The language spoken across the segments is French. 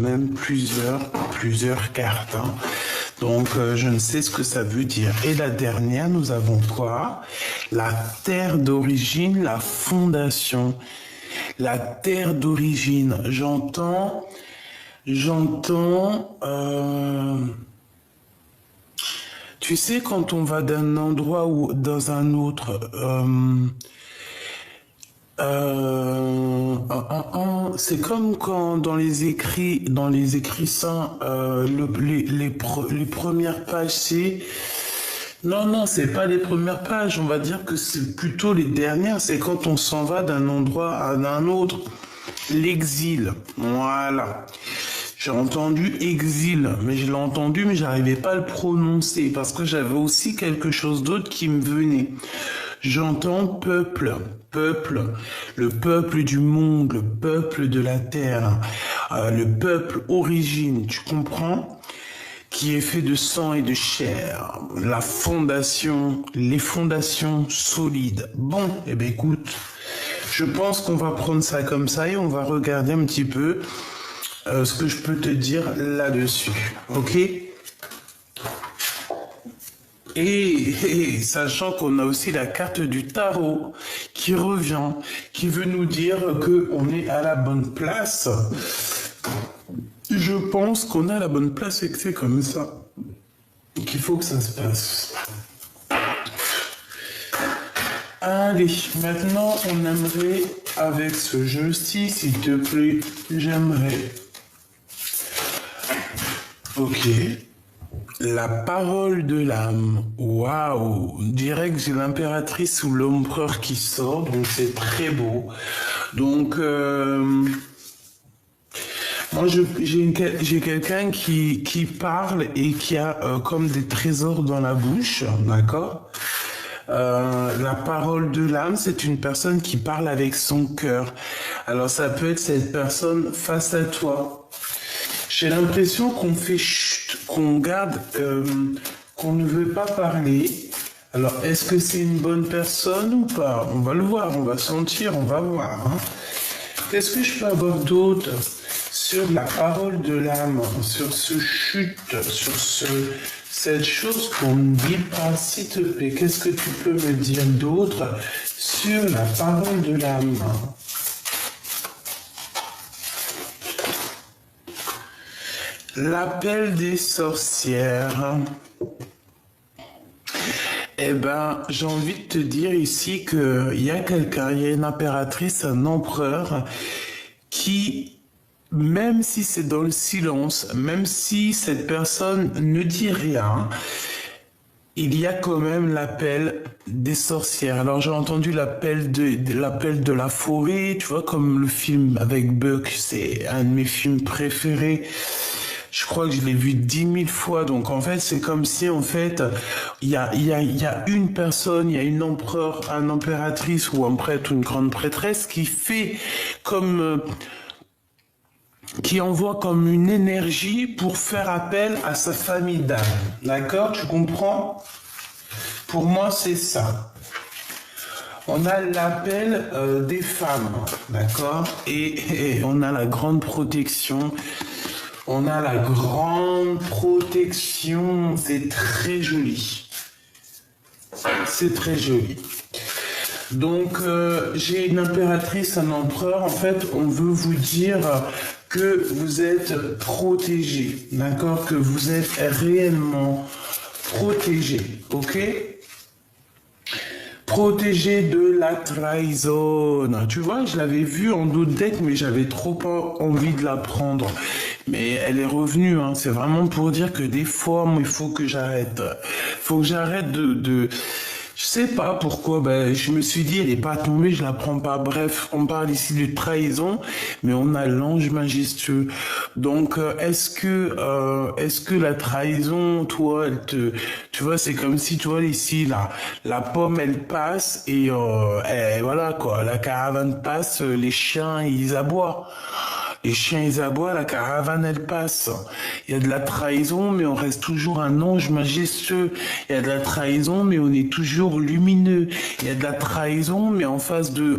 même plusieurs cartes. Hein. Donc, je ne sais ce que ça veut dire. Et la dernière, nous avons quoi? La terre d'origine, la fondation. La terre d'origine. Tu sais, quand on va d'un endroit ou dans un autre, c'est comme quand dans les écrits saints, les premières pages, c'est... Non, c'est pas les premières pages, on va dire que c'est plutôt les dernières, c'est quand on s'en va d'un endroit à un autre. L'exil, voilà. J'ai entendu exil, mais je l'ai entendu, mais j'arrivais pas à le prononcer parce que j'avais aussi quelque chose d'autre qui me venait. J'entends peuple, le peuple du monde, le peuple de la terre, le peuple origine, tu comprends? Qui est fait de sang et de chair, la fondation, les fondations solides. Bon, eh ben écoute, je pense qu'on va prendre ça comme ça et on va regarder un petit peu ce que je peux te dire là-dessus, ok? Et sachant qu'on a aussi la carte du tarot qui revient, qui veut nous dire qu'on est à la bonne place. Je pense qu'on a la bonne place et que c'est comme ça qu'il faut que ça se passe. Allez, maintenant on aimerait, avec ce jeu-ci, s'il te plaît, j'aimerais... Ok. La parole de l'âme. Waouh. Direct, j'ai l'impératrice ou l'empereur qui sort, donc c'est très beau. Donc, moi, j'ai quelqu'un qui parle et qui a comme des trésors dans la bouche, d'accord? La parole de l'âme, c'est une personne qui parle avec son cœur. Alors, ça peut être cette personne face à toi. J'ai l'impression qu'on fait chut, qu'on garde, qu'on ne veut pas parler. Alors, est-ce que c'est une bonne personne ou pas? On va le voir, on va sentir, on va voir. Hein. Qu'est-ce que je peux avoir d'autre sur la parole de l'âme, sur ce chute, sur cette chose qu'on ne dit pas, s'il te plaît? Qu'est-ce que tu peux me dire d'autre sur la parole de l'âme? L'appel des sorcières. Eh ben, j'ai envie de te dire ici qu'il y a quelqu'un, il y a une impératrice, un empereur, qui, même si c'est dans le silence, même si cette personne ne dit rien, il y a quand même l'appel des sorcières. Alors j'ai entendu l'appel de la forêt, tu vois, comme le film avec Buck, c'est un de mes films préférés. Je crois que je l'ai vu 10 000 fois. Donc, en fait, c'est comme si, en fait, il y a une personne, il y a une empereur, une impératrice ou un prêtre ou une grande prêtresse qui fait comme, qui envoie comme une énergie pour faire appel à sa famille d'âme. D'accord? Tu comprends? Pour moi, c'est ça. On a l'appel des femmes, d'accord? Et on a la grande protection. On a la grande protection, c'est très joli. C'est très joli. Donc, j'ai une impératrice, un empereur. En fait, on veut vous dire que vous êtes protégé, d'accord? Que vous êtes réellement protégé, ok? Protégé de la trahison. Tu vois, je l'avais vue en doute deck, mais j'avais trop pas envie de la prendre. Mais elle est revenue, hein. C'est vraiment pour dire que des fois, moi, il faut que j'arrête. Faut que j'arrête je sais pas pourquoi, ben, je me suis dit, elle est pas tombée, je la prends pas. Bref, on parle ici de trahison, mais on a l'ange majestueux. Donc, est-ce que la trahison, toi, tu vois, c'est comme si, tu vois, ici, la pomme, elle passe et voilà, quoi, la caravane passe, les chiens, ils aboient. Les chiens, ils aboient, la caravane, elle passe. Il y a de la trahison, mais on reste toujours un ange majestueux. Il y a de la trahison, mais on est toujours lumineux. Il y a de la trahison, mais en face de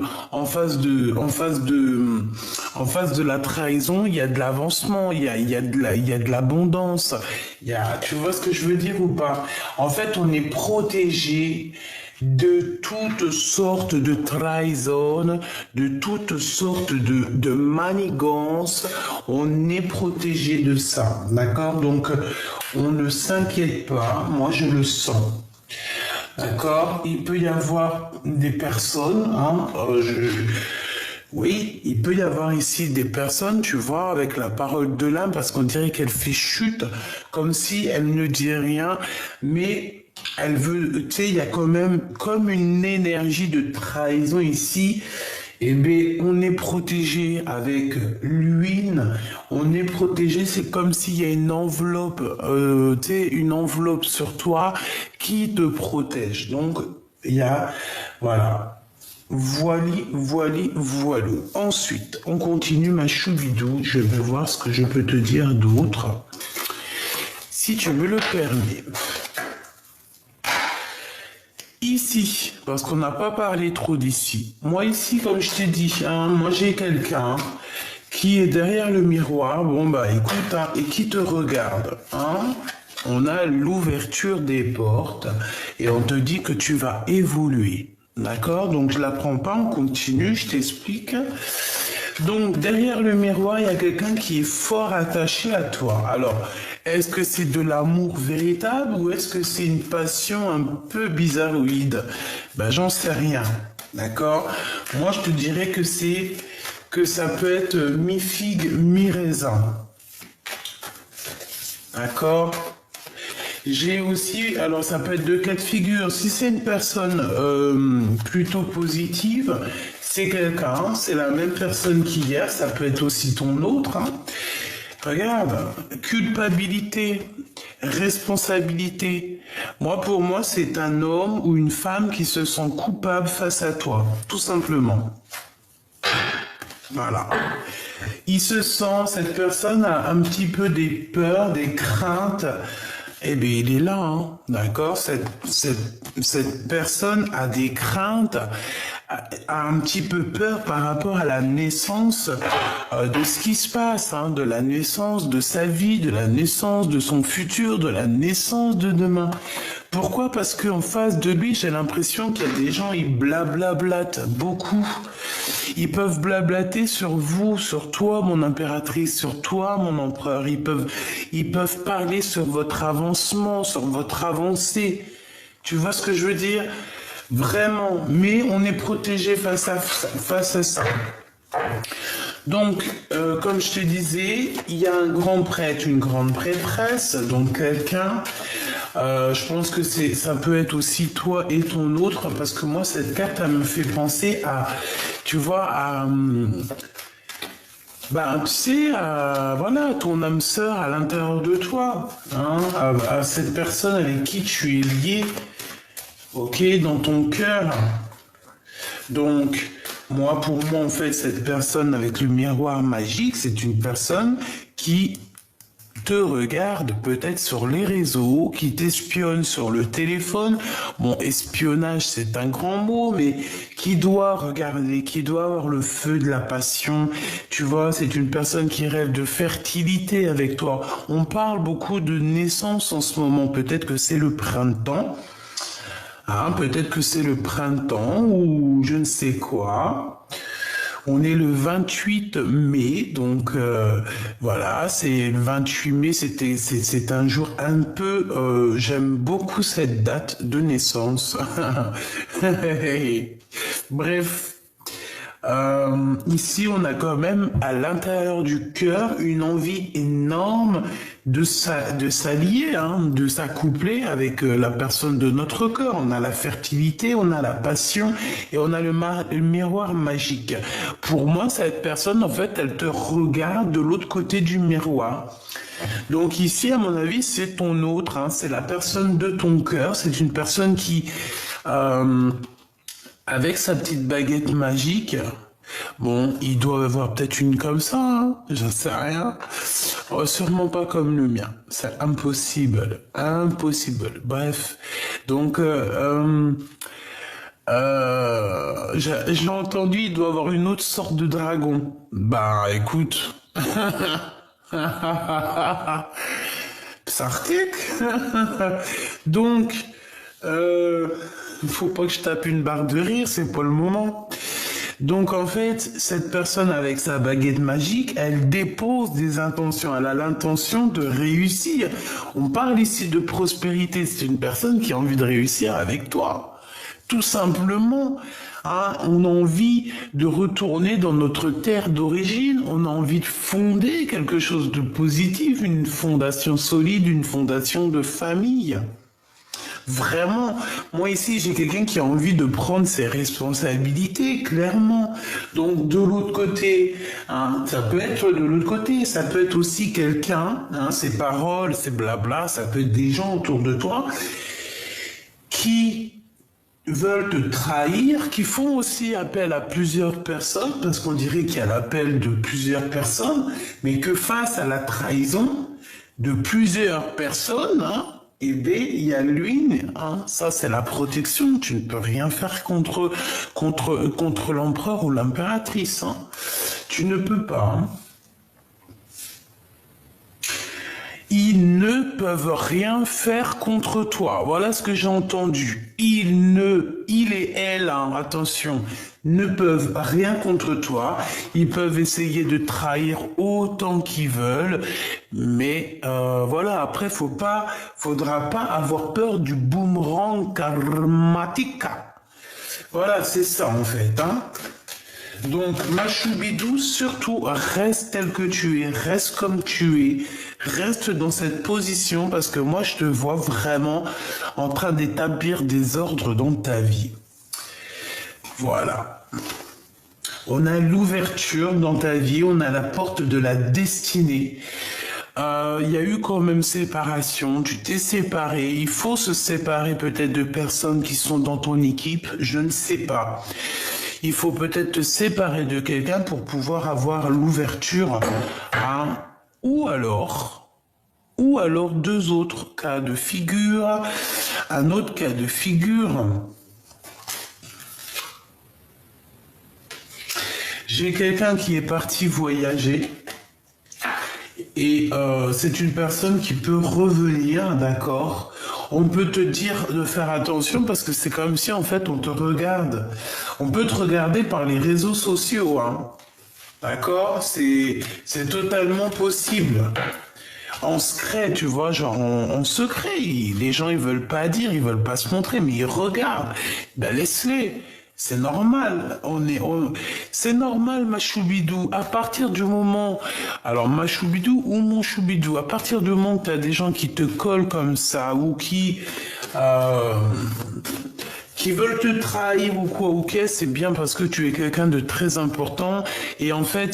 la trahison, il y a de l'avancement, il y a de l'abondance. Tu vois ce que je veux dire ou pas? En fait, on est protégé de toutes sortes de trahison, de toutes sortes de manigances. On est protégé de ça, d'accord? Donc, on ne s'inquiète pas. Moi, je le sens. D'accord? Il peut y avoir des personnes, hein, oui, il peut y avoir ici des personnes, tu vois, avec la parole de l'âme, parce qu'on dirait qu'elle fait chute, comme si elle ne dit rien, mais elle veut, tu sais, il y a quand même comme une énergie de trahison ici. Eh bien, on est protégé avec l'huile, on est protégé, c'est comme s'il y a une enveloppe, tu sais, une enveloppe sur toi qui te protège. Donc, il y a, voilà. Voilou. Ensuite, on continue ma choubidou. Je vais voir ce que je peux te dire d'autre. Si tu me le permets. Ici, parce qu'on n'a pas parlé trop d'ici. Moi ici, comme je t'ai dit, hein, moi j'ai quelqu'un qui est derrière le miroir. Bon bah écoute, hein, et qui te regarde. Hein. On a l'ouverture des portes et on te dit que tu vas évoluer. D'accord? Donc je la prends pas, on continue, je t'explique. Donc derrière le miroir, il y a quelqu'un qui est fort attaché à toi. Alors, est-ce que c'est de l'amour véritable ou est-ce que c'est une passion un peu bizarroïde? Ben j'en sais rien. D'accord? Moi je te dirais que ça peut être mi-figue, mi-raisin. D'accord? J'ai aussi, alors ça peut être deux cas de figure. Si c'est une personne plutôt positive, c'est quelqu'un, c'est la même personne qu'hier, ça peut être aussi ton autre. Hein. Regarde, culpabilité, responsabilité. Pour moi, c'est un homme ou une femme qui se sent coupable face à toi, tout simplement. Voilà. Cette personne a un petit peu des peurs, des craintes. Eh bien, il est là, hein, d'accord? Cette personne a des craintes, a un petit peu peur par rapport à la naissance de ce qui se passe, hein, de la naissance de sa vie, de la naissance de son futur, de la naissance de demain. Pourquoi? Parce qu'en face de lui, j'ai l'impression qu'il y a des gens, ils blablablatent beaucoup. Ils peuvent blablater sur vous, sur toi, mon impératrice, sur toi, mon empereur. Ils peuvent parler sur votre avancement, sur votre avancée. Tu vois ce que je veux dire? Vraiment. Mais on est protégé face à ça. Donc, comme je te disais, il y a un grand prêtre, une grande prêtresse, donc quelqu'un, je pense que ça peut être aussi toi et ton autre, parce que moi, cette carte, elle me fait penser à, tu vois, tu sais, voilà, ton âme sœur à l'intérieur de toi, hein, à cette personne avec qui tu es lié, ok, dans ton cœur. Donc, pour moi, en fait, cette personne avec le miroir magique, c'est une personne qui te regarde peut-être sur les réseaux, qui t'espionne sur le téléphone. Bon, espionnage, c'est un grand mot, mais qui doit regarder, qui doit avoir le feu de la passion. Tu vois, c'est une personne qui rêve de fertilité avec toi. On parle beaucoup de naissance en ce moment. Peut-être que c'est le printemps. Hein, peut-être que c'est le printemps ou je ne sais quoi. On est le 28 mai, donc voilà, c'est le 28 mai, c'est un jour un peu, j'aime beaucoup cette date de naissance. Bref, ici on a quand même à l'intérieur du cœur une envie énorme de s'allier, hein, de s'accoupler avec la personne de notre cœur. On a la fertilité, on a la passion et on a le miroir magique. Pour moi, cette personne, en fait, elle te regarde de l'autre côté du miroir. Donc ici, à mon avis, c'est ton autre, hein, c'est la personne de ton cœur. C'est une personne qui, avec sa petite baguette magique, Bon, il doit avoir peut-être une comme ça, hein, j'en sais rien. Oh, sûrement pas comme le mien. C'est impossible. Impossible. Bref. Donc, j'ai entendu, il doit avoir une autre sorte de dragon. Bah, écoute. Sartek. Donc, euh, faut pas que je tape une barre de rire, c'est pas le moment. Donc en fait, cette personne avec sa baguette magique, elle dépose des intentions, elle a l'intention de réussir. On parle ici de prospérité, c'est une personne qui a envie de réussir avec toi. Tout simplement, hein, on a envie de retourner dans notre terre d'origine, on a envie de fonder quelque chose de positif, une fondation solide, une fondation de famille. Vraiment, moi ici, j'ai quelqu'un qui a envie de prendre ses responsabilités, clairement. Donc, de l'autre côté, hein, ça peut être de l'autre côté, ça peut être aussi quelqu'un, hein, ses paroles, ses blabla, ça peut être des gens autour de toi qui veulent te trahir, qui font aussi appel à plusieurs personnes, parce qu'on dirait qu'il y a l'appel de plusieurs personnes, mais que face à la trahison de plusieurs personnes, hein, eh bien, il y a lui, hein, ça c'est la protection, tu ne peux rien faire contre l'empereur ou l'impératrice, hein. Tu ne peux pas, hein. Ils ne peuvent rien faire contre toi. Voilà ce que j'ai entendu. Il et elle, hein, attention, ne peuvent rien contre toi. Ils peuvent essayer de trahir autant qu'ils veulent. Mais voilà, après, faudra pas avoir peur du boomerang karmatique. Voilà, c'est ça en fait, hein. Donc, ma choubidou, surtout, reste tel que tu es, reste comme tu es, reste dans cette position parce que moi, je te vois vraiment en train d'établir des ordres dans ta vie. Voilà. On a l'ouverture dans ta vie, on a la porte de la destinée. Il y a eu quand même séparation, tu t'es séparé, il faut se séparer peut-être de personnes qui sont dans ton équipe, je ne sais pas. Il faut peut-être te séparer de quelqu'un pour pouvoir avoir l'ouverture, hein, ou alors deux autres cas de figure, un autre cas de figure. J'ai quelqu'un qui est parti voyager. Et c'est une personne qui peut revenir, d'accord. On peut te dire de faire attention parce que c'est comme si en fait on te regarde. On peut te regarder par les réseaux sociaux, hein. D'accord? C'est totalement possible. En secret, tu vois, genre en secret. Les gens ils veulent pas dire, ils veulent pas se montrer, mais ils regardent. Ben laisse-les. C'est normal, c'est normal, ma choubidou. À partir du moment, alors ma choubidou ou mon choubidou, à partir du moment que tu as des gens qui te collent comme ça ou qui veulent te trahir ou quoi, ok, c'est bien parce que tu es quelqu'un de très important et en fait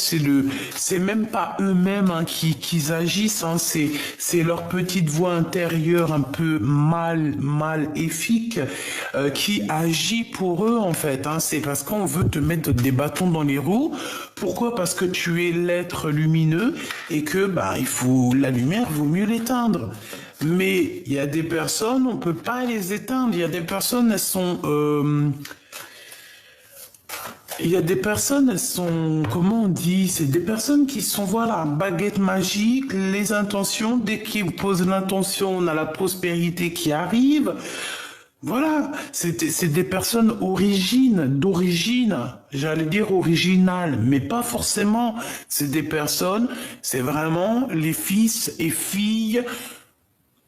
c'est même pas eux-mêmes hein, qui agissent, hein, c'est leur petite voix intérieure un peu maléfique qui agit pour eux en fait, hein, c'est parce qu'on veut te mettre des bâtons dans les roues. Pourquoi? Parce que tu es l'être lumineux et que bah il faut la lumière, vaut mieux l'éteindre. Mais il y a des personnes, on peut pas les éteindre. Il y a des personnes, elles sont, comment on dit? C'est des personnes qui sont, voilà, baguette magique, les intentions. Dès qu'ils posent l'intention, on a la prospérité qui arrive. Voilà, c'est des personnes d'origine, j'allais dire originales, mais pas forcément. C'est des personnes, c'est vraiment les fils et filles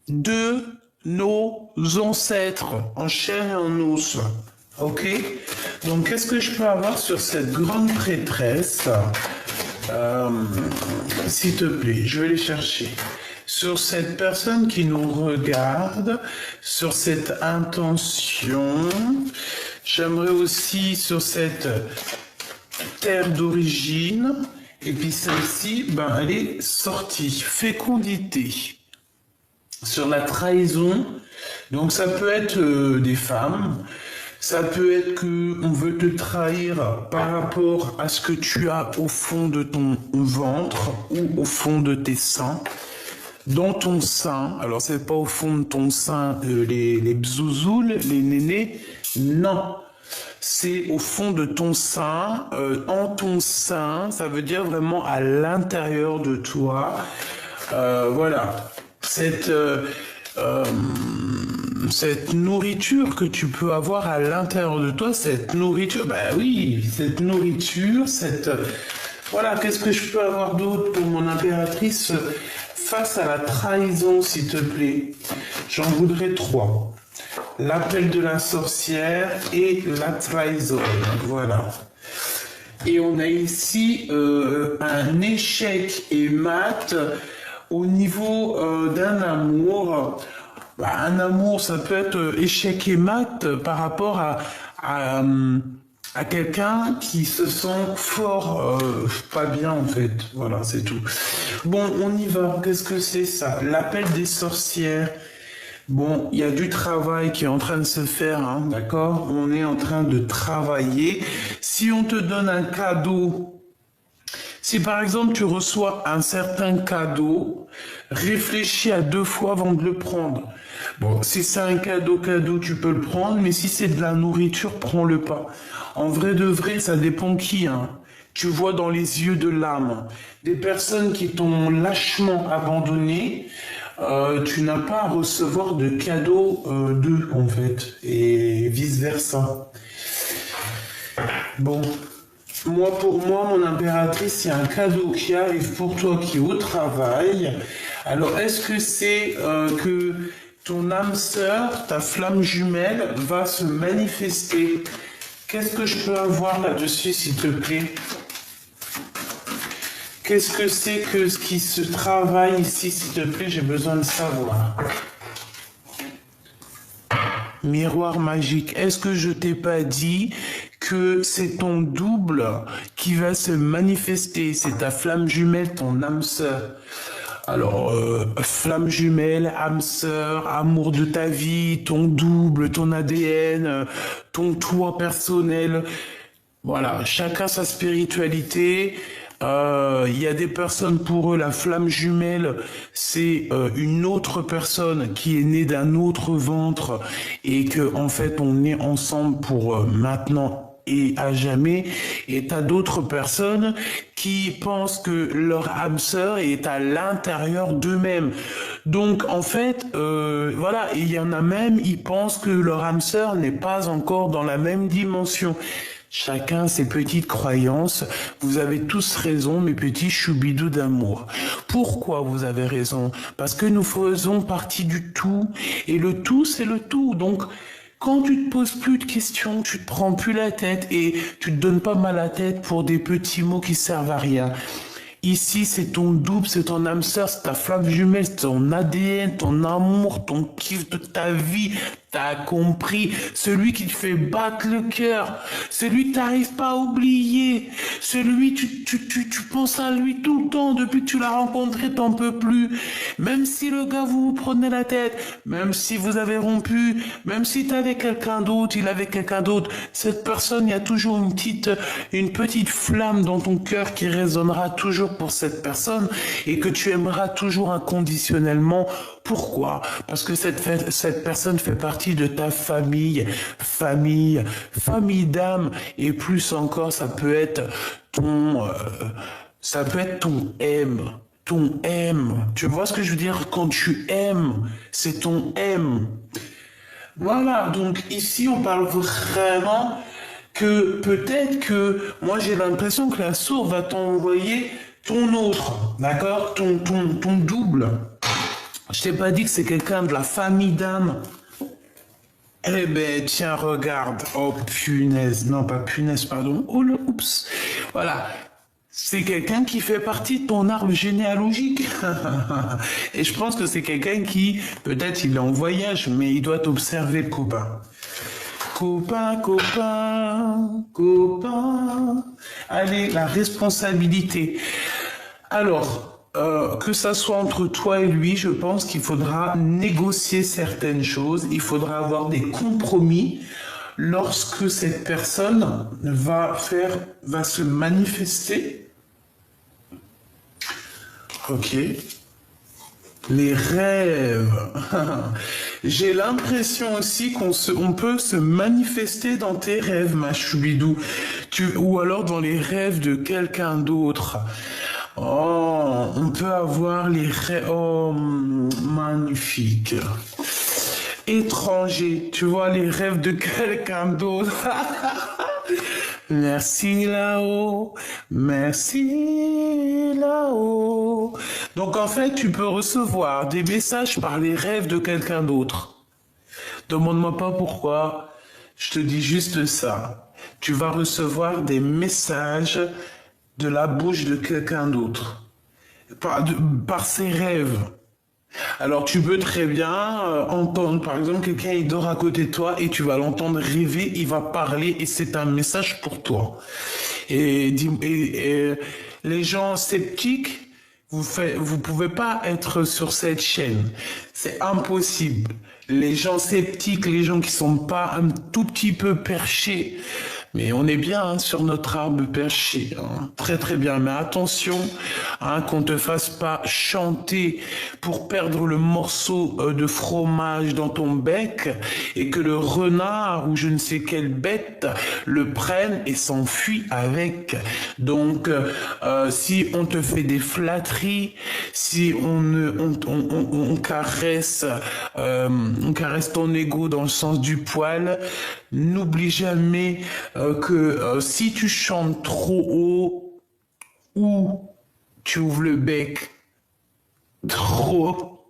de nos ancêtres, en chair et en os. Ok? Donc, qu'est-ce que je peux avoir sur cette grande prêtresse? S'il te plaît, je vais les chercher. Sur cette personne qui nous regarde, sur cette intention, j'aimerais aussi sur cette terre d'origine, et puis celle-ci, ben, elle est sortie. Fécondité. Sur la trahison, donc ça peut être des femmes, Ça peut être que on veut te trahir par rapport à ce que tu as au fond de ton ventre ou au fond de tes seins. Dans ton sein, alors c'est pas au fond de ton sein les bzouzoules, les nénés, non. C'est au fond de ton sein, en ton sein, ça veut dire vraiment à l'intérieur de toi. Voilà, cette nourriture que tu peux avoir à l'intérieur de toi, cette nourriture, bah oui, cette nourriture, voilà, qu'est-ce que je peux avoir d'autre pour mon impératrice face à la trahison, s'il te plaît? J'en voudrais 3. L'appel de la sorcière et la trahison, voilà. Et on a ici un échec et mat au niveau d'un amour. Bah, un amour, ça peut être échec et mat par rapport à quelqu'un qui se sent fort, pas bien en fait. Voilà, c'est tout. Bon, on y va. Qu'est-ce que c'est ça? L'appel des sorcières. Bon, il y a du travail qui est en train de se faire, hein, d'accord? On est en train de travailler. Si on te donne un cadeau, si par exemple tu reçois un certain cadeau, réfléchis à 2 fois avant de le prendre. Bon, si c'est un cadeau, tu peux le prendre, mais si c'est de la nourriture, prends-le pas. En vrai de vrai, ça dépend qui, hein. Tu vois dans les yeux de l'âme. Des personnes qui t'ont lâchement abandonné, tu n'as pas à recevoir de cadeaux d'eux, en fait, et vice-versa. Bon, pour moi, mon impératrice, il y a un cadeau qui arrive pour toi qui est au travail. Alors, est-ce que c'est que ton âme sœur, ta flamme jumelle, va se manifester? Qu'est-ce que je peux avoir là-dessus, s'il te plaît? Qu'est-ce que c'est que ce qui se travaille ici, s'il te plaît? J'ai besoin de savoir. Miroir magique, est-ce que je t'ai pas dit que c'est ton double qui va se manifester? C'est ta flamme jumelle, ton âme sœur. Alors, flamme jumelle, âme sœur, amour de ta vie, ton double, ton ADN, ton toi personnel. Voilà, chacun sa spiritualité. Il y a des personnes, pour eux, la flamme jumelle, c'est une autre personne qui est née d'un autre ventre et que en fait on est ensemble pour maintenant et à jamais. Et t'as d'autres personnes qui pensent que leur âme sœur est à l'intérieur d'eux-mêmes. Donc en fait, voilà, il y en a même, ils pensent que leur âme sœur n'est pas encore dans la même dimension. Chacun ses petites croyances. Vous avez tous raison, mes petits choubidous d'amour. Pourquoi vous avez raison? Parce que nous faisons partie du tout. Et le tout, c'est le tout. Donc, quand tu te poses plus de questions, tu te prends plus la tête et tu te donnes pas mal la tête pour des petits mots qui servent à rien. Ici, c'est ton double, c'est ton âme sœur, c'est ta flamme jumelle, c'est ton ADN, ton amour, ton kiff de ta vie. T'as compris, celui qui te fait battre le cœur, celui que t'arrives pas à oublier, celui tu penses à lui tout le temps depuis que tu l'as rencontré, t'en peux plus. Même si le gars vous prenez la tête, même si vous avez rompu, même si t'avais quelqu'un d'autre, il avait quelqu'un d'autre, cette personne, il y a toujours une petite flamme dans ton cœur qui résonnera toujours pour cette personne et que tu aimeras toujours inconditionnellement. Pourquoi? Parce que cette personne fait partie de ta famille d'âme, et plus encore, ça peut être ton M. Tu vois ce que je veux dire? Quand tu aimes, c'est ton M. Voilà, donc ici on parle vraiment que peut-être que moi j'ai l'impression que la source va t'envoyer ton autre, d'accord? Ton double. Je t'ai pas dit que c'est quelqu'un de la famille d'âme. Eh ben, tiens, regarde. Oh, punaise. Non, pas punaise, pardon. Oh, oups. Voilà. C'est quelqu'un qui fait partie de ton arbre généalogique. Et je pense que c'est quelqu'un qui, peut-être il est en voyage, mais il doit t'observer, le copain. Copain. Allez, la responsabilité. Alors, que ça soit entre toi et lui, je pense qu'il faudra négocier certaines choses, il faudra avoir des compromis. lorsque cette personne va se manifester. Ok. Les rêves. J'ai l'impression aussi on peut se manifester dans tes rêves, ma choubidou. Ou alors dans les rêves de quelqu'un d'autre. Oh, on peut avoir les rêves. Oh, magnifique. Étranger, tu vois les rêves de quelqu'un d'autre. Merci là-haut, merci là-haut. Donc en fait, tu peux recevoir des messages par les rêves de quelqu'un d'autre. Demande-moi pas pourquoi, je te dis juste ça. Tu vas recevoir des messages de la bouche de quelqu'un d'autre, par ses rêves. Alors tu peux très bien entendre, par exemple, quelqu'un il dort à côté de toi et tu vas l'entendre rêver, il va parler et c'est un message pour toi. Et les gens sceptiques, vous pouvez pas être sur cette chaîne, c'est impossible. Les gens sceptiques, les gens qui sont pas un tout petit peu perchés, mais on est bien hein, sur notre arbre perché, hein. Très très bien. Mais attention, hein, qu'on te fasse pas chanter pour perdre le morceau de fromage dans ton bec et que le renard ou je ne sais quelle bête le prenne et s'enfuit avec. Donc, si on te fait des flatteries, si on caresse ton ego dans le sens du poil, n'oublie jamais que si tu chantes trop haut ou tu ouvres le bec trop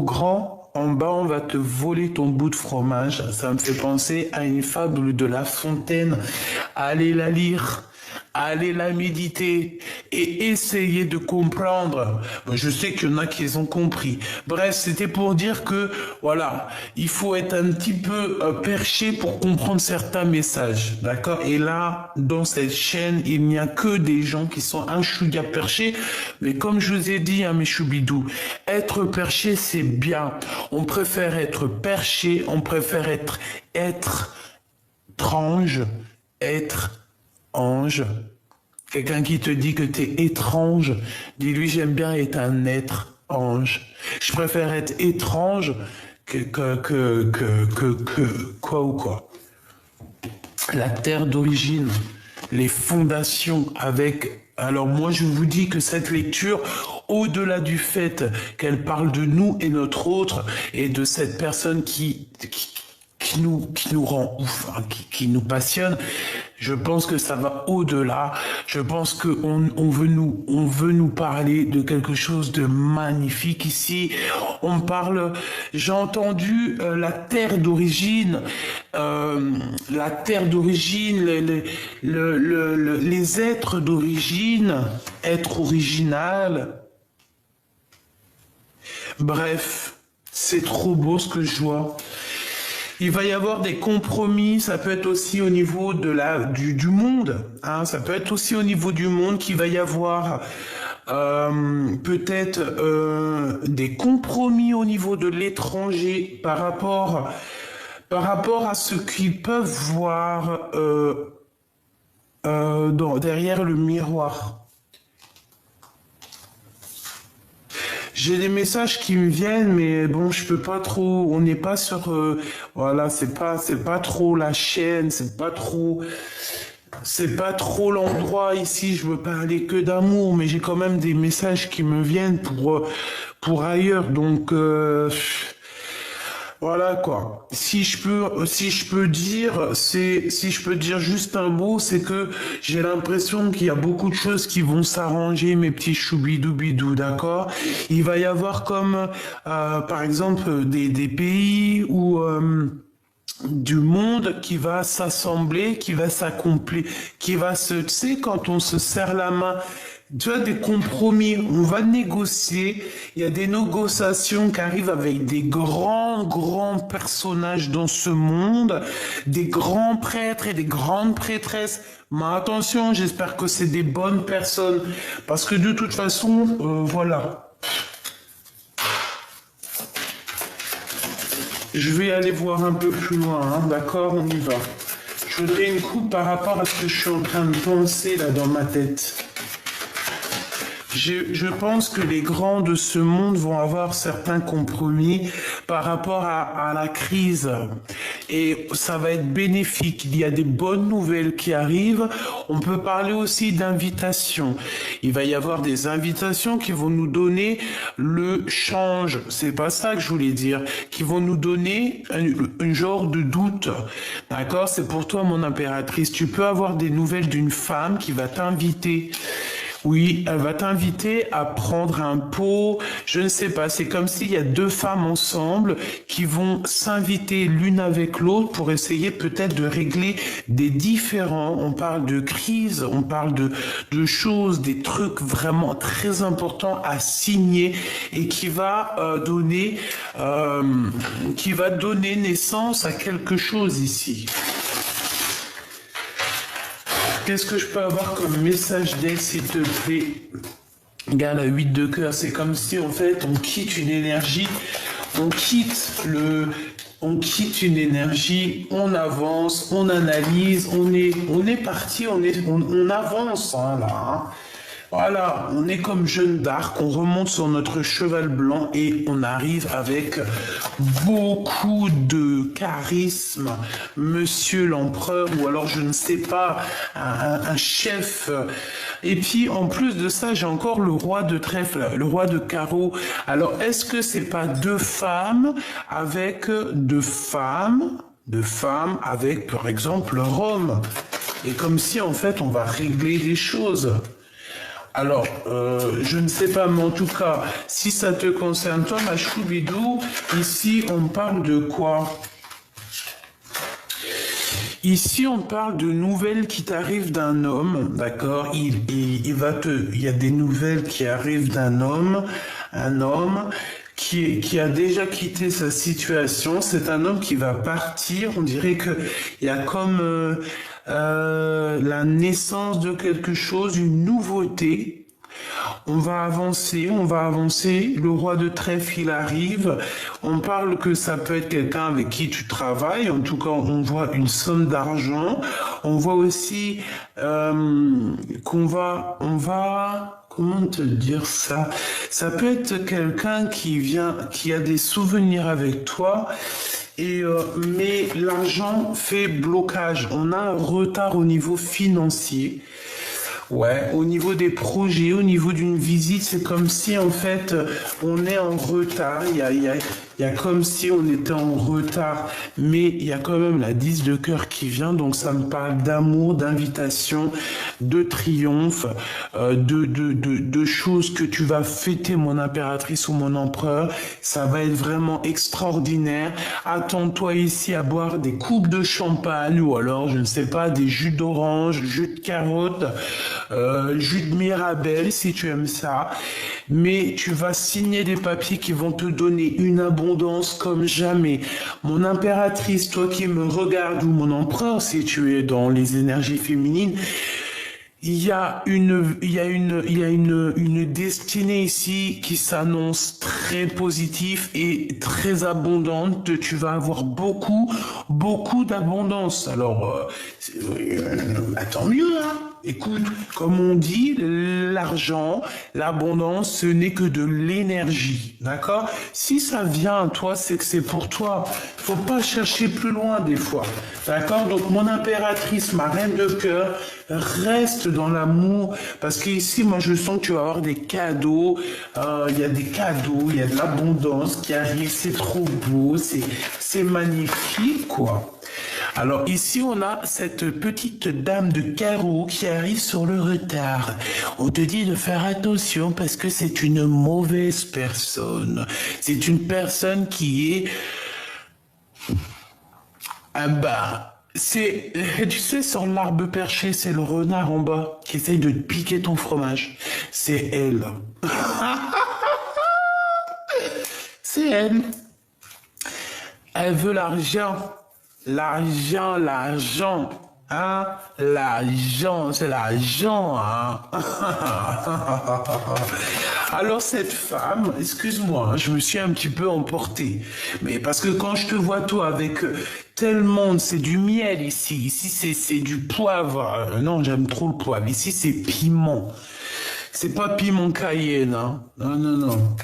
grand, en bas on va te voler ton bout de fromage. Ça me fait penser à une fable de La Fontaine. Allez la lire. Allez la méditer et essayez de comprendre. Je sais qu'il y en a qui les ont compris. Bref, c'était pour dire que, voilà, il faut être un petit peu perché pour comprendre certains messages, d'accord? Et là, dans cette chaîne, il n'y a que des gens qui sont un chouïa perchés. Mais comme je vous ai dit, hein, mes choubidous, être perché, c'est bien. On préfère être perché, on préfère être étrange, être ange. Quelqu'un qui te dit que t'es étrange, dis-lui j'aime bien être un être ange. Je préfère être étrange quoi ou quoi. La terre d'origine, les fondations avec... Alors moi je vous dis que cette lecture, au-delà du fait qu'elle parle de nous et notre autre, et de cette personne qui nous rend ouf, hein, qui nous passionne, je pense que ça va au-delà. Je pense qu'on veut nous parler de quelque chose de magnifique ici. On parle, j'ai entendu la terre d'origine, les êtres d'origine, être original. Bref, c'est trop beau ce que je vois. Il va y avoir des compromis, ça peut être aussi au niveau du monde, hein, ça peut être aussi au niveau du monde qu'il va y avoir peut-être des compromis au niveau de l'étranger par rapport à ce qu'ils peuvent voir derrière le miroir. J'ai des messages qui me viennent, mais bon, je peux pas trop. On n'est pas sur, voilà, c'est pas trop la chaîne, c'est pas trop l'endroit ici. Je veux parler que d'amour, mais j'ai quand même des messages qui me viennent pour ailleurs. Donc voilà quoi. Si je peux dire juste un mot, c'est que j'ai l'impression qu'il y a beaucoup de choses qui vont s'arranger, mes petits choubidoubidou, d'accord? Il va y avoir comme, par exemple, des pays où du monde qui va s'assembler, qui va s'accomplir, qui va tu sais, quand on se serre la main, tu as des compromis, on va négocier, il y a des négociations qui arrivent avec des grands personnages dans ce monde, des grands prêtres et des grandes prêtresses. Mais attention, j'espère que c'est des bonnes personnes, parce que de toute façon, voilà. Je vais aller voir un peu plus loin, hein, d'accord? On y va. Je fais une coupe par rapport à ce que je suis en train de penser là dans ma tête. Je pense que les grands de ce monde vont avoir certains compromis par rapport à la crise. Et ça va être bénéfique. Il y a des bonnes nouvelles qui arrivent. On peut parler aussi d'invitations. Il va y avoir des invitations qui vont nous donner le change. C'est pas ça que je voulais dire. Qui vont nous donner un genre de doute. D'accord? C'est pour toi, mon impératrice. Tu peux avoir des nouvelles d'une femme qui va t'inviter. Oui, elle va t'inviter à prendre un pot, je ne sais pas, c'est comme s'il y a deux femmes ensemble qui vont s'inviter l'une avec l'autre pour essayer peut-être de régler des différends. On parle de crise, on parle de choses, des trucs vraiment très importants à signer et qui va donner naissance à quelque chose ici. Qu'est-ce que je peux avoir comme message d'elle, s'il te plaît? Regarde, la 8 de cœur, c'est comme si, en fait, on quitte une énergie, on quitte une énergie, on avance, on analyse, on est parti, on avance, hein, là, hein. Voilà, on est comme Jeanne d'Arc, on remonte sur notre cheval blanc et on arrive avec beaucoup de charisme, monsieur l'empereur, ou alors je ne sais pas, un chef. Et puis en plus de ça, j'ai encore le roi de trèfle, le roi de carreau. Alors est-ce que c'est pas deux femmes avec avec par exemple Rome? Et comme si en fait on va régler les choses. Alors, je ne sais pas, mais en tout cas, si ça te concerne, toi, ma choubidou, ici, on parle de quoi? Ici, on parle de nouvelles qui t'arrivent d'un homme, d'accord? Il y a des nouvelles qui arrivent d'un homme, un homme qui a déjà quitté sa situation. C'est un homme qui va partir. On dirait que il y a comme la naissance de quelque chose, une nouveauté. On va avancer. Le roi de trèfle, il arrive. On parle que ça peut être quelqu'un avec qui tu travailles. En tout cas, on voit une somme d'argent. On voit aussi comment te dire ça? Ça peut être quelqu'un qui a des souvenirs avec toi. Mais l'argent fait blocage. On a un retard au niveau financier. Ouais, au niveau des projets, au niveau d'une visite, c'est comme si en fait on est en retard. Il y a comme si on était en retard, mais il y a quand même la 10 de cœur qui vient, donc ça me parle d'amour, d'invitation, de triomphe, de choses que tu vas fêter, mon impératrice ou mon empereur. Ça va être vraiment extraordinaire. Attends-toi ici à boire des coupes de champagne ou alors, je ne sais pas, des jus d'orange, jus de carotte, jus de mirabelle si tu aimes ça. Mais tu vas signer des papiers qui vont te donner une abondance comme jamais. Mon impératrice, toi qui me regardes, ou mon empereur si tu es dans les énergies féminines, il y a une destinée ici qui s'annonce très positive et très abondante. Tu vas avoir beaucoup d'abondance. Alors, tant mieux, hein. Écoute, comme on dit, l'argent, l'abondance, ce n'est que de l'énergie, d'accord? Si ça vient à toi, c'est que c'est pour toi. Faut pas chercher plus loin des fois, d'accord? Donc mon impératrice, ma reine de cœur, reste dans l'amour, parce qu'ici, moi, je sens que tu vas avoir des cadeaux. Il y a des cadeaux, il y a de l'abondance qui arrive. C'est trop beau, c'est magnifique, quoi. Alors ici, on a cette petite dame de carreau qui arrive sur le retard. On te dit de faire attention parce que c'est une mauvaise personne. C'est une personne qui est... Ah bah, tu sais, sur l'arbre perché, c'est le renard en bas qui essaye de te piquer ton fromage. C'est elle. C'est elle. Elle veut l'argent. L'argent. Hein? L'argent, c'est l'argent, hein? Alors cette femme, excuse-moi, hein, je me suis un petit peu emporté. Mais parce que quand je te vois toi avec tellement, c'est du miel ici. Ici c'est du poivre. Non, j'aime trop le poivre. Ici c'est piment. C'est pas piment cayenne, hein? Non, non, non.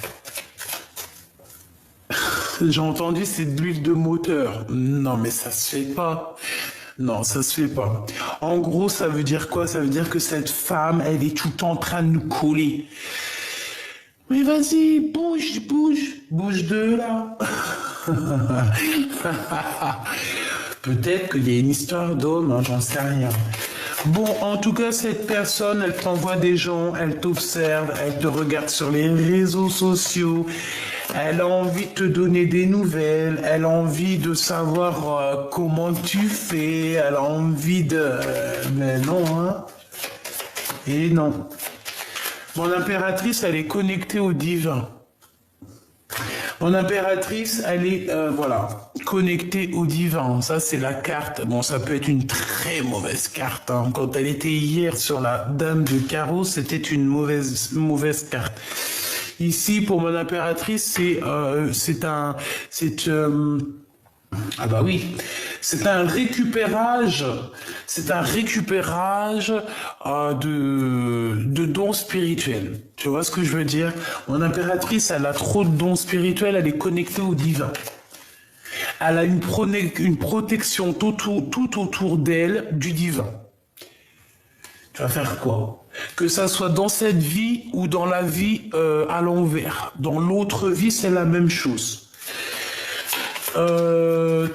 J'ai entendu c'est de l'huile de moteur. Non, mais ça se fait pas. Non, ça se fait pas. En gros, ça veut dire quoi? Ça veut dire que cette femme, elle est tout le temps en train de nous coller. Mais vas-y, bouge, bouge, bouge de là. Peut-être qu'il y a une histoire d'homme, hein, j'en sais rien. Bon, en tout cas, cette personne, elle t'envoie des gens, elle t'observe, elle te regarde sur les réseaux sociaux, elle a envie de te donner des nouvelles, elle a envie de savoir comment tu fais, elle a envie de... mais non, hein. Et non. Mon impératrice, elle est connectée au divin. Mon impératrice, elle est, voilà, connectée au divin. Ça, c'est la carte. Bon, ça peut être une très mauvaise carte, hein. Quand elle était hier sur la dame de carreau, c'était une mauvaise carte. Ici, pour mon impératrice, ah bah oui, c'est un récupérage de dons spirituels. Tu vois ce que je veux dire? Mon impératrice, elle a trop de dons spirituels, elle est connectée au divin. Elle a une protection tout autour d'elle du divin. Tu vas faire quoi? Que ça soit dans cette vie ou dans la vie à l'envers. Dans l'autre vie, c'est la même chose.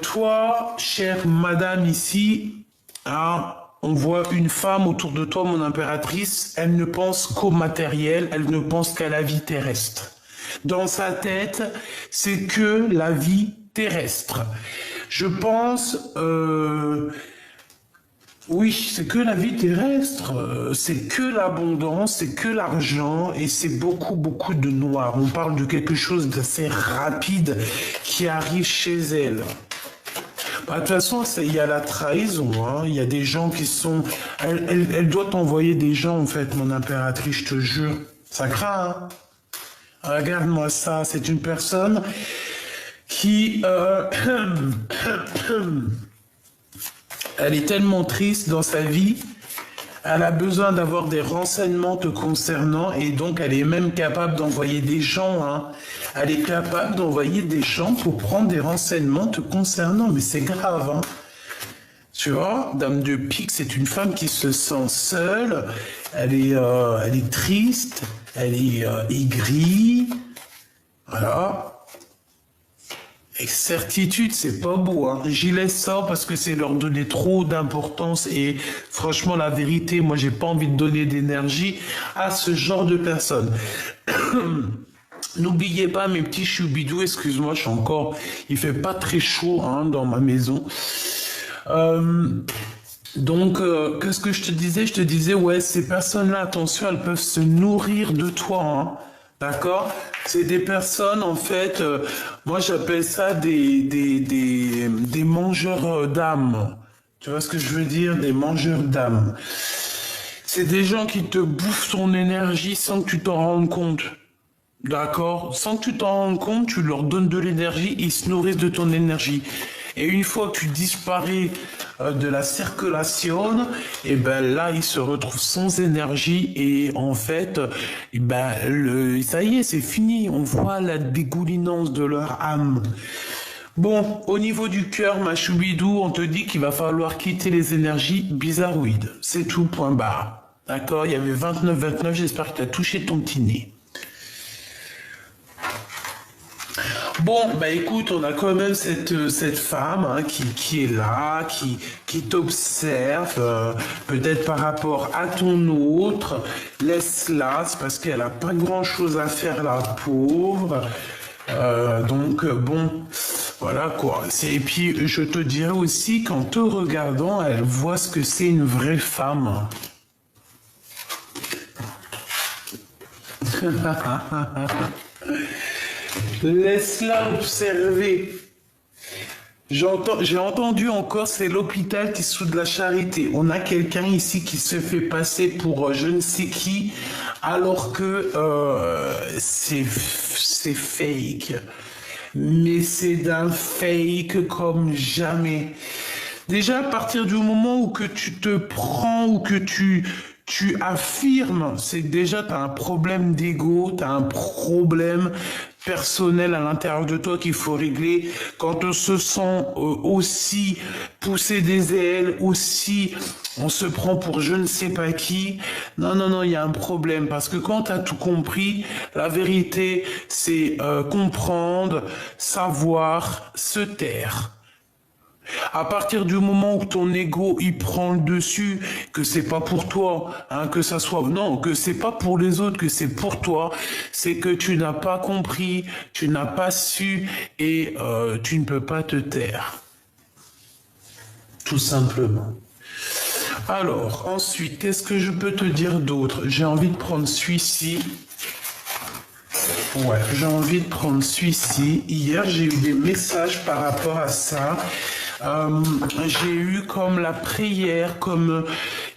Toi, chère madame ici, hein, on voit une femme autour de toi, mon impératrice, elle ne pense qu'au matériel, elle ne pense qu'à la vie terrestre. Dans sa tête, c'est que la vie terrestre. Je pense, oui, c'est que la vie terrestre, c'est que l'abondance, c'est que l'argent et c'est beaucoup de noir. On parle de quelque chose d'assez rapide qui arrive chez elle. Bah, de toute façon, il y a la trahison, hein. Il y a des gens qui sont... Elle doit t'envoyer des gens, en fait, mon impératrice, je te jure. Ça craint, hein. Regarde-moi ça, c'est une personne qui... elle est tellement triste dans sa vie, elle a besoin d'avoir des renseignements te concernant et donc elle est même capable d'envoyer des gens, hein. Elle est capable d'envoyer des gens pour prendre des renseignements te concernant, mais c'est grave, hein. Tu vois, Dame de Pique, c'est une femme qui se sent seule, elle est triste, elle est aigrie, voilà. Avec certitude, c'est pas beau, hein. J'y laisse ça parce que c'est leur donner trop d'importance et franchement, la vérité, moi, j'ai pas envie de donner d'énergie à ce genre de personnes. N'oubliez pas, mes petits choubidous, excuse-moi, il fait pas très chaud, hein, dans ma maison. Donc, qu'est-ce que je te disais? Je te disais, ouais, ces personnes-là, attention, elles peuvent se nourrir de toi, hein. D'accord? C'est des personnes, en fait, moi j'appelle ça des mangeurs d'âme. Tu vois ce que je veux dire? Des mangeurs d'âme. C'est des gens qui te bouffent ton énergie sans que tu t'en rendes compte. D'accord? Sans que tu t'en rendes compte, tu leur donnes de l'énergie, ils se nourrissent de ton énergie. Et une fois que tu disparais de la circulation, et ben là, ils se retrouvent sans énergie et en fait, et ben ça y est, c'est fini. On voit la dégoulinance de leur âme. Bon, au niveau du cœur, ma choubidou, on te dit qu'il va falloir quitter les énergies bizarroïdes. C'est tout, point barre. D'accord? Il y avait 29, j'espère que tu as touché ton petit nez. Bon, bah écoute, on a quand même cette femme, hein, qui est là, qui t'observe, peut-être par rapport à ton autre. Laisse-la, c'est parce qu'elle a pas grand-chose à faire, la pauvre. Donc bon, voilà quoi. Et puis je te dirais aussi qu'en te regardant, elle voit ce que c'est une vraie femme. Laisse-la observer. J'ai entendu encore, c'est l'hôpital qui sous de la charité. On a quelqu'un ici qui se fait passer pour je ne sais qui, alors que c'est fake. Mais c'est d'un fake comme jamais. Déjà, à partir du moment où que tu te prends ou que tu affirmes, c'est que déjà tu as un problème d'ego, tu as un problème personnel à l'intérieur de toi qu'il faut régler. Quand on se sent aussi pousser des ailes, aussi on se prend pour je ne sais pas qui. Non, non, non, il y a un problème parce que quand tu as tout compris, la vérité, c'est comprendre, savoir, se taire. À partir du moment où ton ego il prend le dessus, que c'est pas pour toi, hein, que ça soit non, que c'est pas pour les autres, que c'est pour toi, c'est que tu n'as pas compris, tu n'as pas su et tu ne peux pas te taire, tout simplement. Alors ensuite, qu'est-ce que je peux te dire d'autre? J'ai envie de prendre celui-ci. Ouais, j'ai envie de prendre celui-ci. Hier, j'ai eu des messages par rapport à ça. J'ai eu comme la prière, comme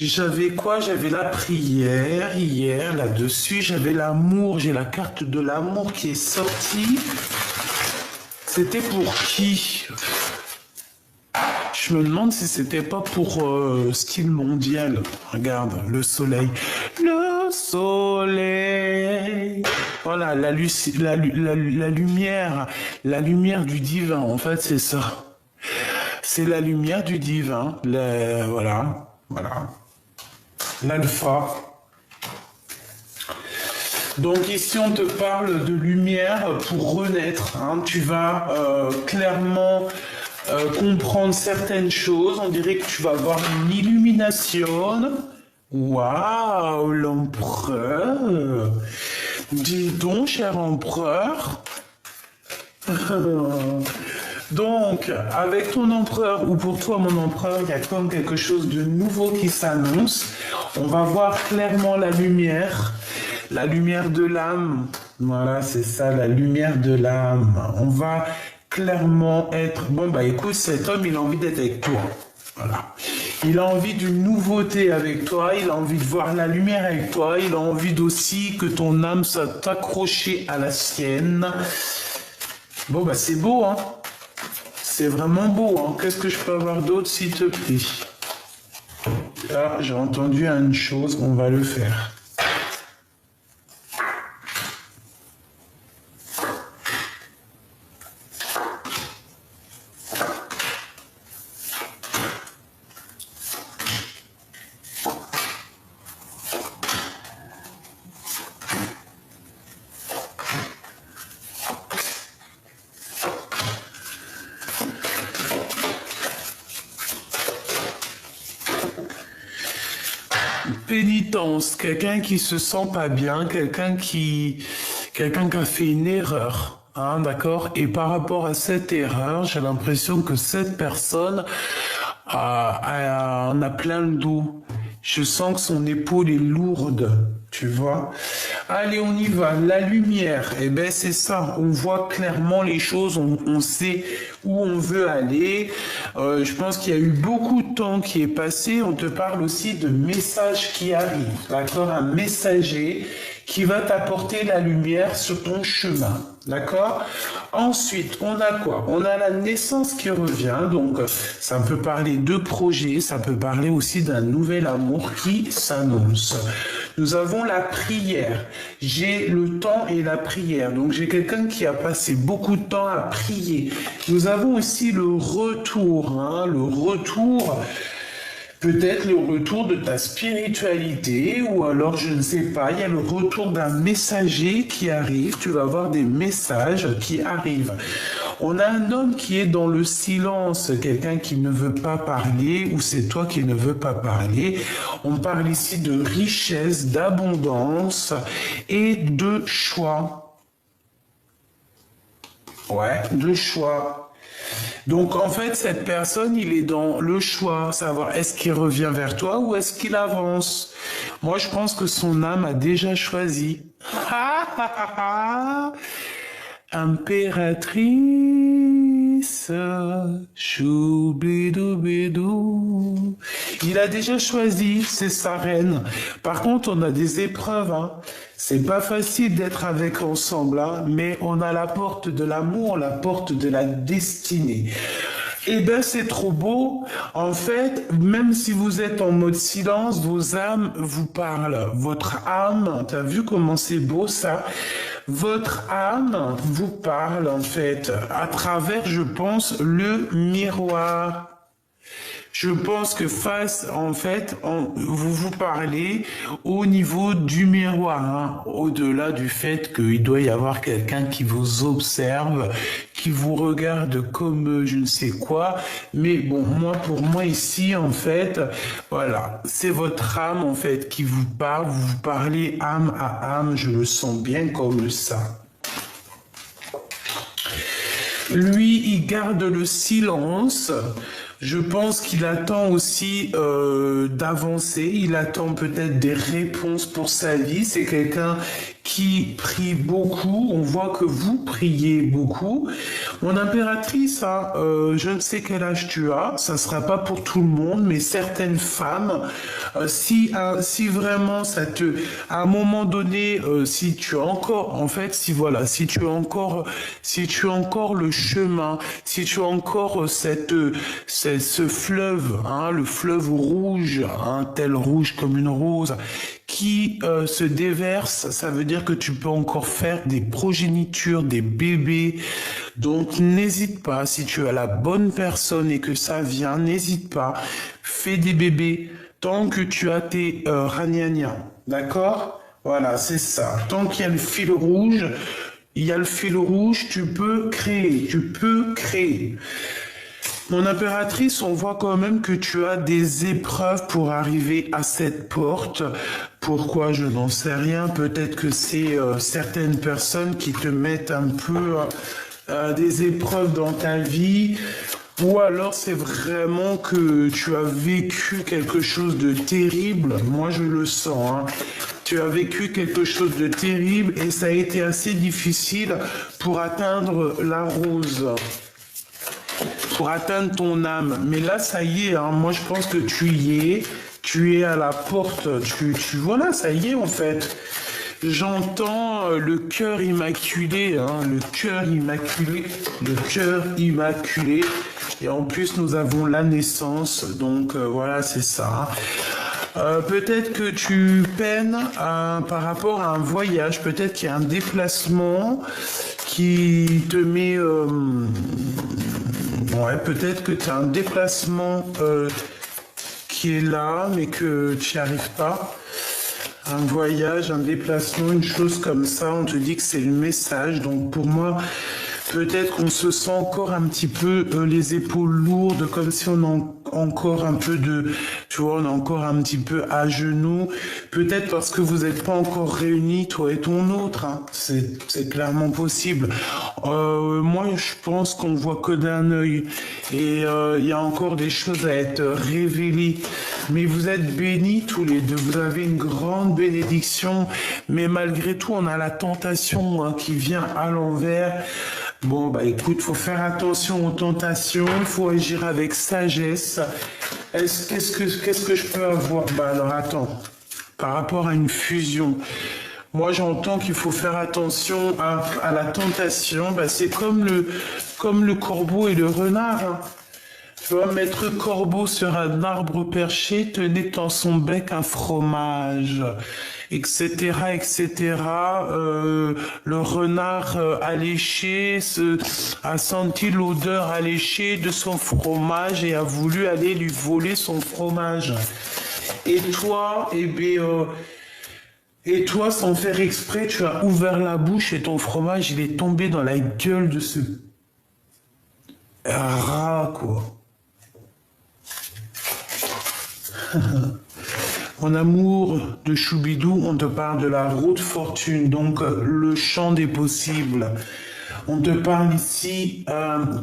j'avais quoi? J'avais la prière hier là-dessus. J'avais l'amour, j'ai la carte de l'amour qui est sortie. C'était pour qui? Je me demande si c'était pas pour style mondial. Regarde, le soleil. Le soleil. Voilà, la lumière. La lumière du divin, en fait, c'est ça. C'est la lumière du divin. Voilà, voilà. L'alpha. Donc ici, on te parle de lumière pour renaître. Hein. Tu vas clairement comprendre certaines choses. On dirait que tu vas avoir une illumination. Waouh, l'empereur. Dis donc, cher empereur. Donc, avec ton empereur, ou pour toi mon empereur, il y a comme quelque chose de nouveau qui s'annonce. On va voir clairement la lumière de l'âme. Voilà, c'est ça, la lumière de l'âme. On va clairement être... Bon, bah écoute, cet homme, il a envie d'être avec toi. Voilà. Il a envie d'une nouveauté avec toi, il a envie de voir la lumière avec toi, il a envie aussi que ton âme soit accrochée à la sienne. Bon, bah c'est beau, hein. C'est vraiment beau, hein. Qu'est-ce que je peux avoir d'autre, s'il te plaît? Là, j'ai entendu une chose, on va le faire. Pénitence, quelqu'un qui se sent pas bien, quelqu'un qui a fait une erreur, hein, d'accord? Et par rapport à cette erreur, j'ai l'impression que cette personne en a plein le dos. Je sens que son épaule est lourde, tu vois. Allez, on y va. La lumière, eh ben c'est ça. On voit clairement les choses, on sait où on veut aller. Je pense qu'il y a eu beaucoup de temps qui est passé. On te parle aussi de messages qui arrivent, d'accord? Un messager qui va t'apporter la lumière sur ton chemin, d'accord? Ensuite, on a quoi? On a la naissance qui revient, donc ça peut parler de projets, ça peut parler aussi d'un nouvel amour qui s'annonce. Nous avons la prière. J'ai le temps et la prière. Donc j'ai quelqu'un qui a passé beaucoup de temps à prier. Nous avons aussi le retour, hein, le retour. Peut-être le retour de ta spiritualité ou alors je ne sais pas, il y a le retour d'un messager qui arrive, tu vas avoir des messages qui arrivent. On a un homme qui est dans le silence, quelqu'un qui ne veut pas parler ou c'est toi qui ne veux pas parler. On parle ici de richesse, d'abondance et de choix. Ouais, de choix. Donc en fait, cette personne, il est dans le choix, savoir est-ce qu'il revient vers toi ou est-ce qu'il avance. Moi, je pense que son âme a déjà choisi. Impératrice. impératrice, choubidoubidou. Il a déjà choisi, c'est sa reine. Par contre, on a des épreuves, hein. C'est pas facile d'être avec ensemble, hein, mais on a la porte de l'amour, la porte de la destinée. Eh ben, c'est trop beau. En fait, même si vous êtes en mode silence, vos âmes vous parlent. Votre âme, t'as vu comment c'est beau ça? Votre âme vous parle, en fait, à travers, je pense, le miroir. Je pense que face, en fait, vous vous parlez au niveau du miroir, hein, au-delà du fait qu'il doit y avoir quelqu'un qui vous observe, qui vous regarde comme je ne sais quoi. Mais bon, pour moi ici, en fait, voilà, c'est votre âme, en fait, qui vous parle. Vous vous parlez âme à âme, je le sens bien comme ça. Lui, il garde le silence. Je pense qu'il attend aussi d'avancer. Il attend peut-être des réponses pour sa vie. C'est quelqu'un qui prie beaucoup. On voit que vous priez beaucoup. Mon impératrice, hein, je ne sais quel âge tu as. Ça sera pas pour tout le monde, mais certaines femmes, si vraiment ça te, à un moment donné, si tu as encore, en fait, si tu as encore le chemin, si tu as encore ce fleuve, hein, le fleuve rouge, un tel rouge comme une rose, qui se déverse, ça veut dire que tu peux encore faire des progénitures, des bébés. Donc n'hésite pas, si tu as la bonne personne et que ça vient, n'hésite pas, fais des bébés tant que tu as tes ragnagnas, d'accord? Voilà, c'est ça. Tant qu'il y a le fil rouge, tu peux créer. Mon impératrice, on voit quand même que tu as des épreuves pour arriver à cette porte. Pourquoi, je n'en sais rien. Peut-être que c'est certaines personnes qui te mettent un peu des épreuves dans ta vie. Ou alors c'est vraiment que tu as vécu quelque chose de terrible. Moi, je le sens, hein. Tu as vécu quelque chose de terrible et ça a été assez difficile pour atteindre la rose, pour atteindre ton âme. Mais là, ça y est, hein, moi je pense que tu es à la porte, voilà, ça y est en fait. J'entends le cœur immaculé, hein, le cœur immaculé. Et en plus, nous avons la naissance, donc voilà, c'est ça. Peut-être que tu peines par rapport à un voyage, peut-être qu'il y a un déplacement qui te met... ouais, peut-être que tu as un déplacement qui est là, mais que tu n'y arrives pas. Un voyage, un déplacement, une chose comme ça, on te dit que c'est le message. Donc pour moi, peut-être qu'on se sent encore un petit peu les épaules lourdes, comme si on a encore un peu tu vois, on est encore un petit peu à genoux. Peut-être parce que vous n'êtes pas encore réunis, toi et ton autre, hein. C'est clairement possible. Moi, je pense qu'on voit que d'un œil. Et il y a encore des choses à être révélées. Mais vous êtes bénis tous les deux. Vous avez une grande bénédiction. Mais malgré tout, on a la tentation, hein, qui vient à l'envers. Bon, bah écoute, faut faire attention aux tentations, il faut agir avec sagesse. Qu'est-ce que je peux avoir? Bah alors attends, par rapport à une fusion, moi j'entends qu'il faut faire attention à la tentation. Bah, c'est comme le corbeau et le renard, hein. Tu vois, maître corbeau sur un arbre perché tenait dans son bec un fromage, etc., etc. Le renard alléché a senti l'odeur alléchée de son fromage et a voulu aller lui voler son fromage. Et toi, et toi, sans faire exprès, tu as ouvert la bouche et ton fromage, il est tombé dans la gueule de ce rat, quoi. Mon amour de Choubidou, on te parle de la route fortune, donc le champ des possibles. On te parle ici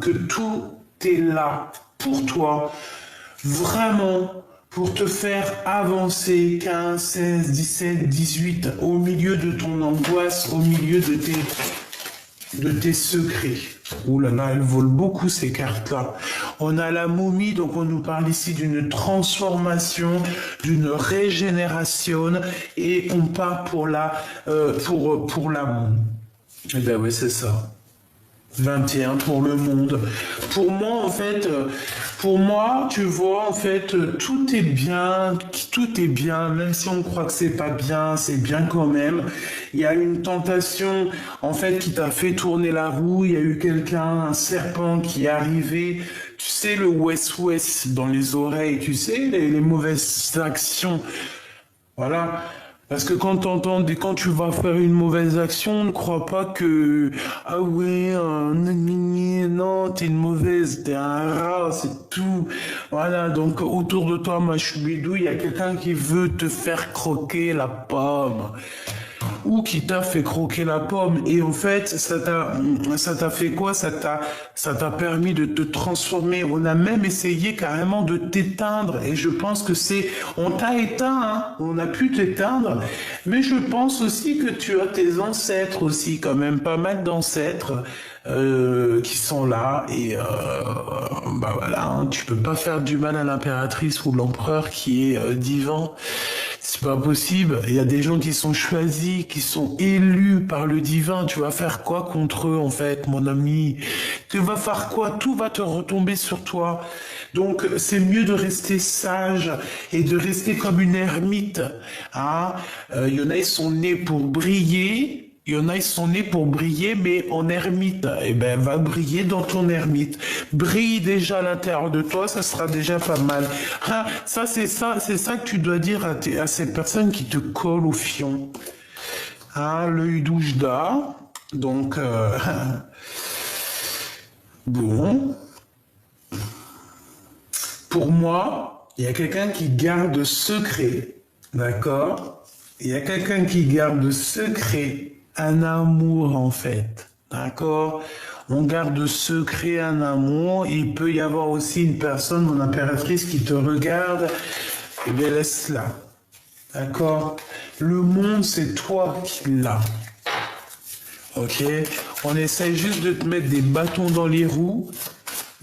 que tout est là pour toi, vraiment pour te faire avancer 15, 16, 17, 18, au milieu de ton angoisse, au milieu de tes de tes secrets. Ouh là là, elles volent beaucoup ces cartes-là. On a la momie, donc on nous parle ici d'une transformation, d'une régénération, et on part pour pour l'amour. Eh ben oui, c'est ça. 21 pour le monde. Pour moi, en fait, pour moi, tu vois, en fait, tout est bien, même si on croit que c'est bien quand même. Il y a une tentation, en fait, qui t'a fait tourner la roue. Il y a eu quelqu'un, un serpent qui est arrivé. Tu sais, le West-West dans les oreilles, tu sais, les mauvaises actions. Voilà. Parce que quand tu vas faire une mauvaise action, ne crois pas que, ah ouais, non, t'es une mauvaise, t'es un rat, c'est tout. Voilà, donc autour de toi, ma choubidou, il y a quelqu'un qui veut te faire croquer la pomme ou qui t'a fait croquer la pomme. Et en fait, ça t'a fait quoi? Ça t'a permis de te transformer. On a même essayé carrément de t'éteindre. Et je pense que on t'a éteint, hein. On a pu t'éteindre. Mais je pense aussi que tu as tes ancêtres aussi, quand même, pas mal d'ancêtres. Qui sont là et bah voilà, hein, tu peux pas faire du mal à l'impératrice ou l'empereur qui est divin. C'est pas possible. Il y a des gens qui sont choisis, qui sont élus par le divin. Tu vas faire quoi contre eux, en fait, mon ami? Tu vas faire quoi? Tout va te retomber sur toi. Donc, c'est mieux de rester sage et de rester comme une ermite. Hein? Il y en a, ils sont nés pour briller. Il y en a, ils sont nés pour briller, mais en ermite. Eh ben, va briller dans ton ermite. Brille déjà à l'intérieur de toi, ça sera déjà pas mal. Hein, c'est ça que tu dois dire à ces personnes qui te collent au fion. Hein, l'œil d'Oujda. Donc, bon. Pour moi, il y a quelqu'un qui garde secret. D'accord? Il y a quelqu'un qui garde secret un amour, en fait. D'accord? On garde secret un amour. Il peut y avoir aussi une personne, mon impératrice, qui te regarde. Eh bien, laisse-la. D'accord? Le monde, c'est toi qui l'as. Ok? On essaye juste de te mettre des bâtons dans les roues,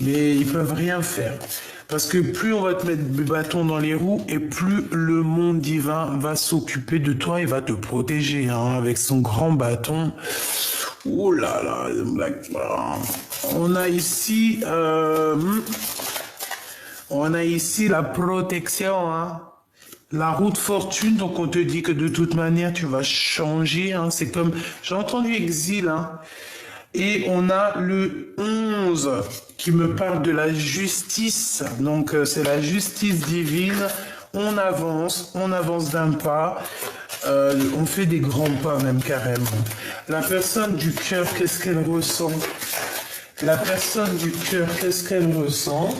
mais ils peuvent rien faire. Parce que plus on va te mettre des bâtons dans les roues et plus le monde divin va s'occuper de toi et va te protéger hein, avec son grand bâton. Oh là là, on a ici la protection, hein. La roue de fortune, donc on te dit que de toute manière tu vas changer, hein. C'est comme, j'ai entendu exil, hein. Et on a le 11 qui me parle de la justice. Donc c'est la justice divine. On avance d'un pas. On fait des grands pas même carrément. La personne du cœur, qu'est-ce qu'elle ressent? La personne du cœur, qu'est-ce qu'elle ressent?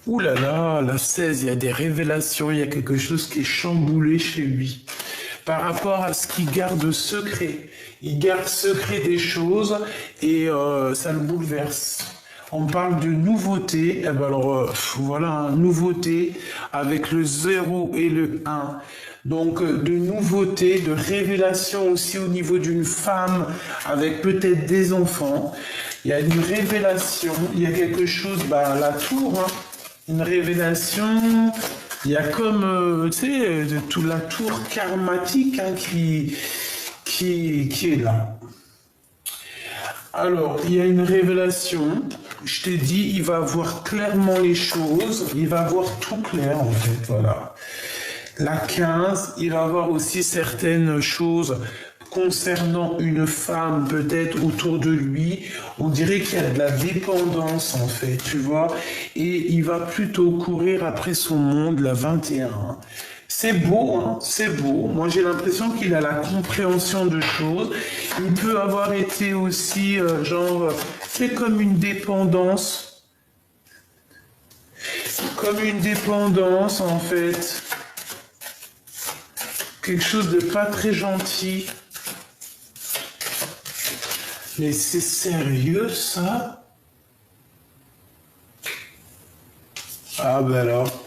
Ouh là là, la 16, il y a des révélations, il y a quelque chose qui est chamboulé chez lui. Par rapport à ce qu'il garde secret. Il garde secret des choses et ça le bouleverse. On parle de nouveauté. Eh ben alors, voilà, nouveauté avec le 0 et le 1. Donc, de nouveauté, de révélation aussi au niveau d'une femme avec peut-être des enfants. Il y a une révélation, il y a quelque chose, bah, la tour, hein, une révélation. Il y a comme, tu sais, toute la tour karmatique hein, qui est là. Alors, il y a une révélation. Je t'ai dit, il va voir clairement les choses. Il va voir tout clair, en fait, voilà. La 15, il va voir aussi certaines choses concernant une femme peut-être autour de lui. On dirait qu'il y a de la dépendance en fait, tu vois. Et il va plutôt courir après son monde, la 21. C'est beau, hein, c'est beau. Moi j'ai l'impression qu'il a la compréhension de choses. Il peut avoir été aussi c'est comme une dépendance. Comme une dépendance en fait. Quelque chose de pas très gentil. Mais c'est sérieux ça? Ah ben alors.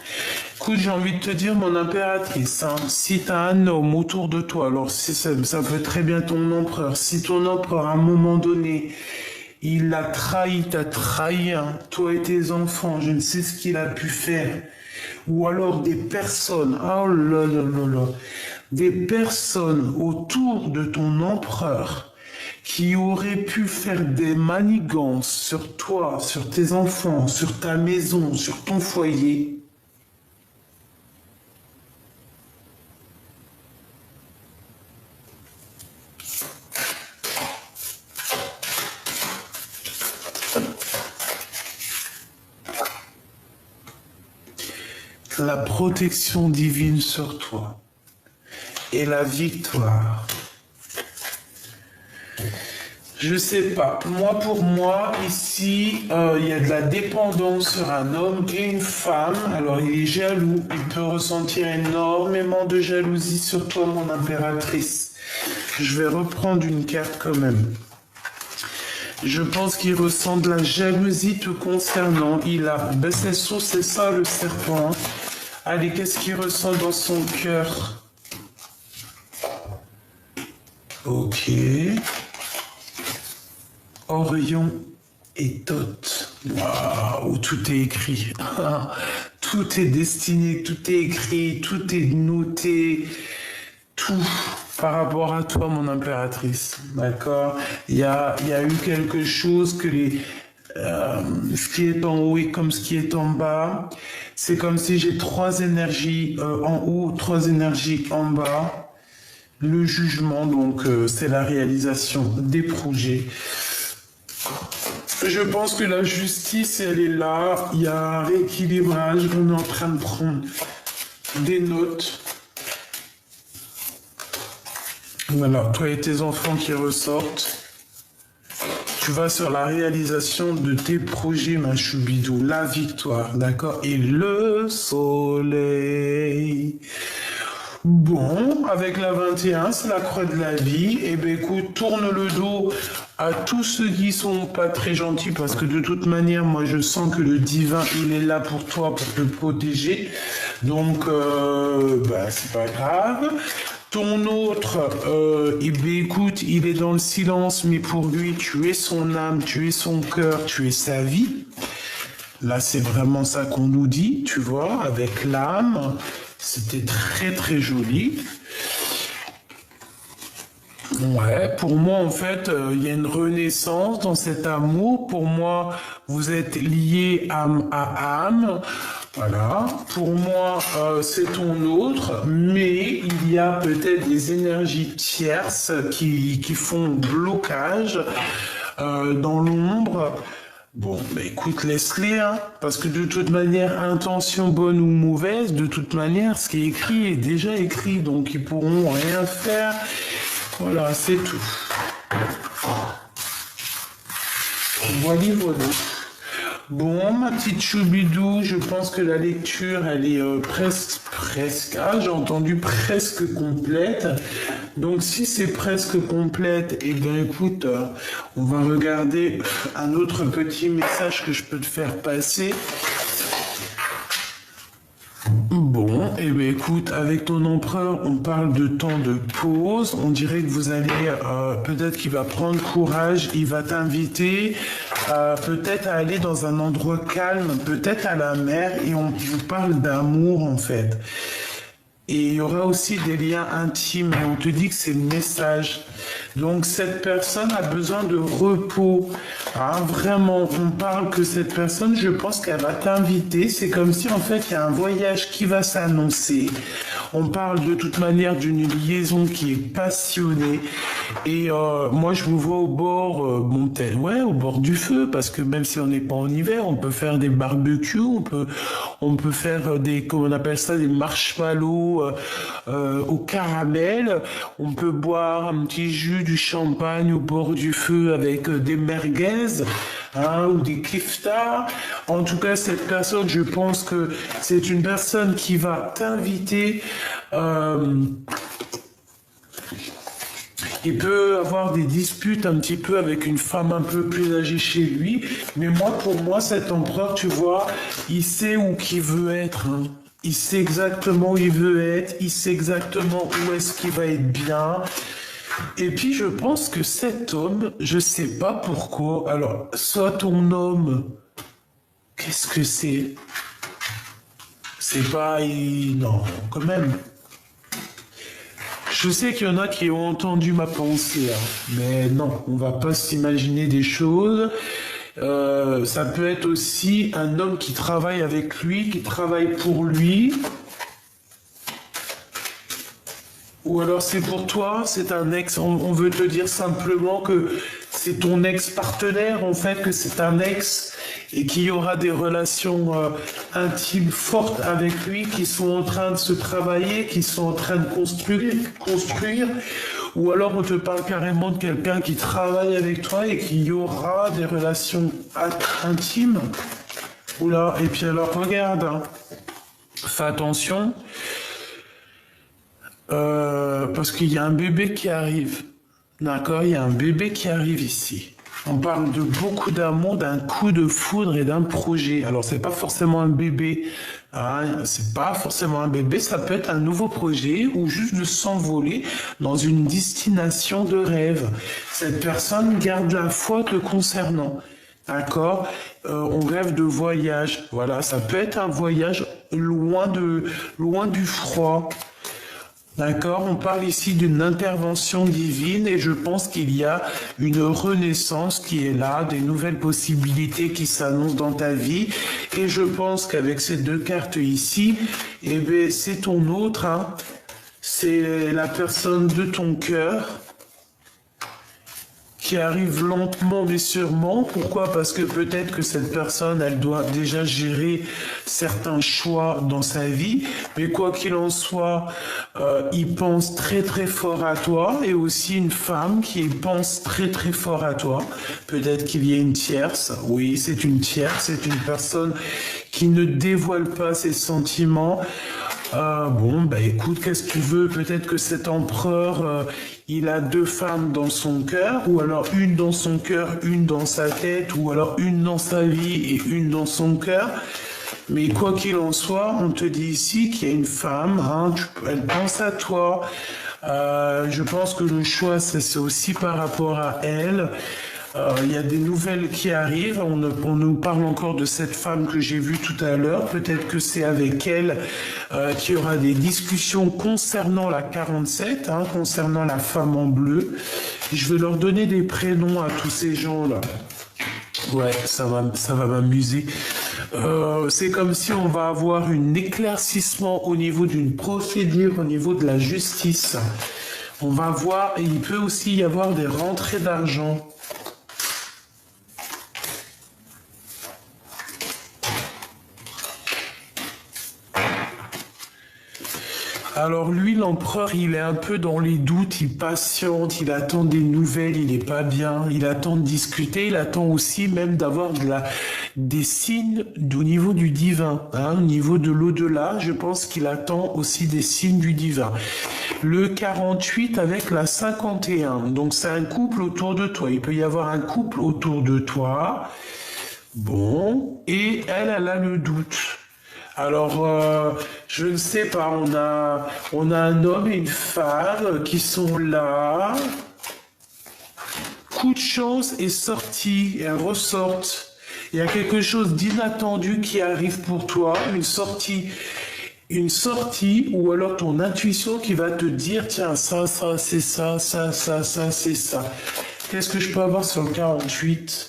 Écoute, j'ai envie de te dire, mon impératrice, hein, si tu as un homme autour de toi, alors si ça peut être très bien ton empereur, si ton empereur à un moment donné, il a trahi, t'as trahi, hein, toi et tes enfants, je ne sais ce qu'il a pu faire, ou alors des personnes, oh là là là là, des personnes autour de ton empereur qui auraient pu faire des manigances sur toi, sur tes enfants, sur ta maison, sur ton foyer. La protection divine sur toi et la victoire. Je sais pas. Moi, pour moi, ici, il y a de la dépendance sur un homme et une femme. Alors, il est jaloux. Il peut ressentir énormément de jalousie sur toi, mon impératrice. Je vais reprendre une carte quand même. Je pense qu'il ressent de la jalousie te concernant. Ben c'est ça le serpent. Allez, qu'est-ce qu'il ressent dans son cœur? Ok. Orion et Thoth. Waouh, tout est écrit. Tout est destiné, tout est écrit, tout est noté. Tout par rapport à toi, mon impératrice. D'accord? Il y a eu quelque chose que ce qui est en haut est comme ce qui est en bas. C'est comme si j'ai trois énergies en haut, trois énergies en bas. Le jugement, donc, c'est la réalisation des projets. Je pense que la justice, elle est là. Il y a un rééquilibrage. On est en train de prendre des notes. Voilà, toi et tes enfants qui ressortent. Tu vas sur la réalisation de tes projets, ma choubidou. La victoire, d'accord? Et le soleil. Bon, avec la 21, c'est la croix de la vie. Eh bien, écoute, tourne le dos à tous ceux qui sont pas très gentils, parce que de toute manière, moi, je sens que le divin, il est là pour toi, pour te protéger. Donc, c'est pas grave. Ton autre, eh bien, écoute, il est dans le silence, mais pour lui, tu es son âme, tu es son cœur, tu es sa vie. Là, c'est vraiment ça qu'on nous dit, tu vois, avec l'âme. C'était très très joli. Ouais, pour moi, en fait, il y a une renaissance dans cet amour. Pour moi, vous êtes liés âme à âme. Voilà. Pour moi, c'est ton autre, mais il y a peut-être des énergies tierces qui font blocage dans l'ombre. Bon, bah écoute, laisse-les, hein, parce que de toute manière, intention bonne ou mauvaise, de toute manière, ce qui est écrit est déjà écrit, donc ils pourront rien faire. Voilà, c'est tout. Voilà, voilà. Bon, ma petite choubidou, je pense que la lecture, elle est presque, j'ai entendu presque complète. Donc, si c'est presque complète, eh bien, écoute, on va regarder un autre petit message que je peux te faire passer. Bon, eh bien écoute, avec ton empereur, on parle de temps de pause. On dirait que vous allez, peut-être qu'il va prendre courage, il va t'inviter peut-être à aller dans un endroit calme, peut-être à la mer, et on vous parle d'amour en fait. Et il y aura aussi des liens intimes, et on te dit que c'est le message. Donc cette personne a besoin de repos. Hein, vraiment, on parle que cette personne, je pense qu'elle va t'inviter. C'est comme si en fait il y a un voyage qui va s'annoncer. On parle de toute manière d'une liaison qui est passionnée. Et moi je vous vois au bord, au bord du feu, parce que même si on n'est pas en hiver, on peut faire des barbecues, on peut faire des, comment on appelle ça, des marshmallows au caramel. On peut boire un petit jus, du champagne au bord du feu avec des merguez, hein, ou des kiftas. En tout cas, cette personne, je pense que c'est une personne qui va t'inviter. Il peut avoir des disputes un petit peu avec une femme un peu plus âgée chez lui, mais moi, pour moi, cet empereur, tu vois, il sait où qu'il veut être. Hein. Il sait exactement où il veut être, il sait exactement où est-ce qu'il va être bien. Et puis je pense que cet homme, je sais pas pourquoi, alors soit ton homme, qu'est-ce que c'est? C'est pas... Non, quand même. Je sais qu'il y en a qui ont entendu ma pensée, hein, mais non, on va pas s'imaginer des choses. Ça peut être aussi un homme qui travaille avec lui, qui travaille pour lui. Ou alors c'est pour toi, c'est un ex, on veut te dire simplement que c'est ton ex-partenaire, en fait, que c'est un ex et qu'il y aura des relations intimes fortes avec lui qui sont en train de se travailler, qui sont en train de construire. Ou alors on te parle carrément de quelqu'un qui travaille avec toi et qu'il y aura des relations intimes. Oula, et puis alors regarde, hein. Fais attention. Parce qu'il y a un bébé qui arrive. D'accord, il y a un bébé qui arrive ici. On parle de beaucoup d'amour, d'un coup de foudre et d'un projet. Alors c'est pas forcément un bébé, hein, c'est pas forcément un bébé, ça peut être un nouveau projet ou juste de s'envoler dans une destination de rêve. Cette personne garde la foi te concernant. D'accord, on rêve de voyage. Voilà, ça peut être un voyage loin du froid. D'accord, on parle ici d'une intervention divine et je pense qu'il y a une renaissance qui est là, des nouvelles possibilités qui s'annoncent dans ta vie. Et je pense qu'avec ces deux cartes ici, eh bien, c'est ton autre, hein. C'est la personne de ton cœur qui arrive lentement mais sûrement. Pourquoi? Parce que peut-être que cette personne, elle doit déjà gérer certains choix dans sa vie, mais quoi qu'il en soit, il pense très très fort à toi, et aussi une femme qui pense très très fort à toi. Peut-être qu'il y a une tierce, oui, c'est une tierce, c'est une personne qui ne dévoile pas ses sentiments. Bon, bah écoute, qu'est-ce que tu veux? Peut-être que cet empereur, il a deux femmes dans son cœur, ou alors une dans son cœur, une dans sa tête, ou alors une dans sa vie et une dans son cœur. Mais quoi qu'il en soit, on te dit ici qu'il y a une femme, hein, elle pense à toi. Je pense que le choix, c'est aussi par rapport à elle. Il y a des nouvelles qui arrivent. On nous parle encore de cette femme que j'ai vue tout à l'heure. Peut-être que c'est avec elle qu'il y aura des discussions concernant la 47, hein, concernant la femme en bleu. Je vais leur donner des prénoms à tous ces gens-là. Ouais, ça va m'amuser. C'est comme si on va avoir un éclaircissement au niveau d'une procédure, au niveau de la justice. On va voir, et il peut aussi y avoir des rentrées d'argent. Alors lui, l'empereur, il est un peu dans les doutes, il patiente, il attend des nouvelles, il n'est pas bien, il attend de discuter, il attend aussi même d'avoir des signes au niveau du divin, hein, au niveau de l'au-delà. Je pense qu'il attend aussi des signes du divin. Le 48 avec la 51, donc c'est un couple autour de toi. Il peut y avoir un couple autour de toi. Bon, et elle a le doute. Alors, je ne sais pas, on a un homme et une femme qui sont là. Coup de chance est sorti, et elles ressortent. Il y a quelque chose d'inattendu qui arrive pour toi, une sortie, ou alors ton intuition qui va te dire, tiens, ça, c'est ça, c'est ça. Qu'est-ce que je peux avoir sur le 48?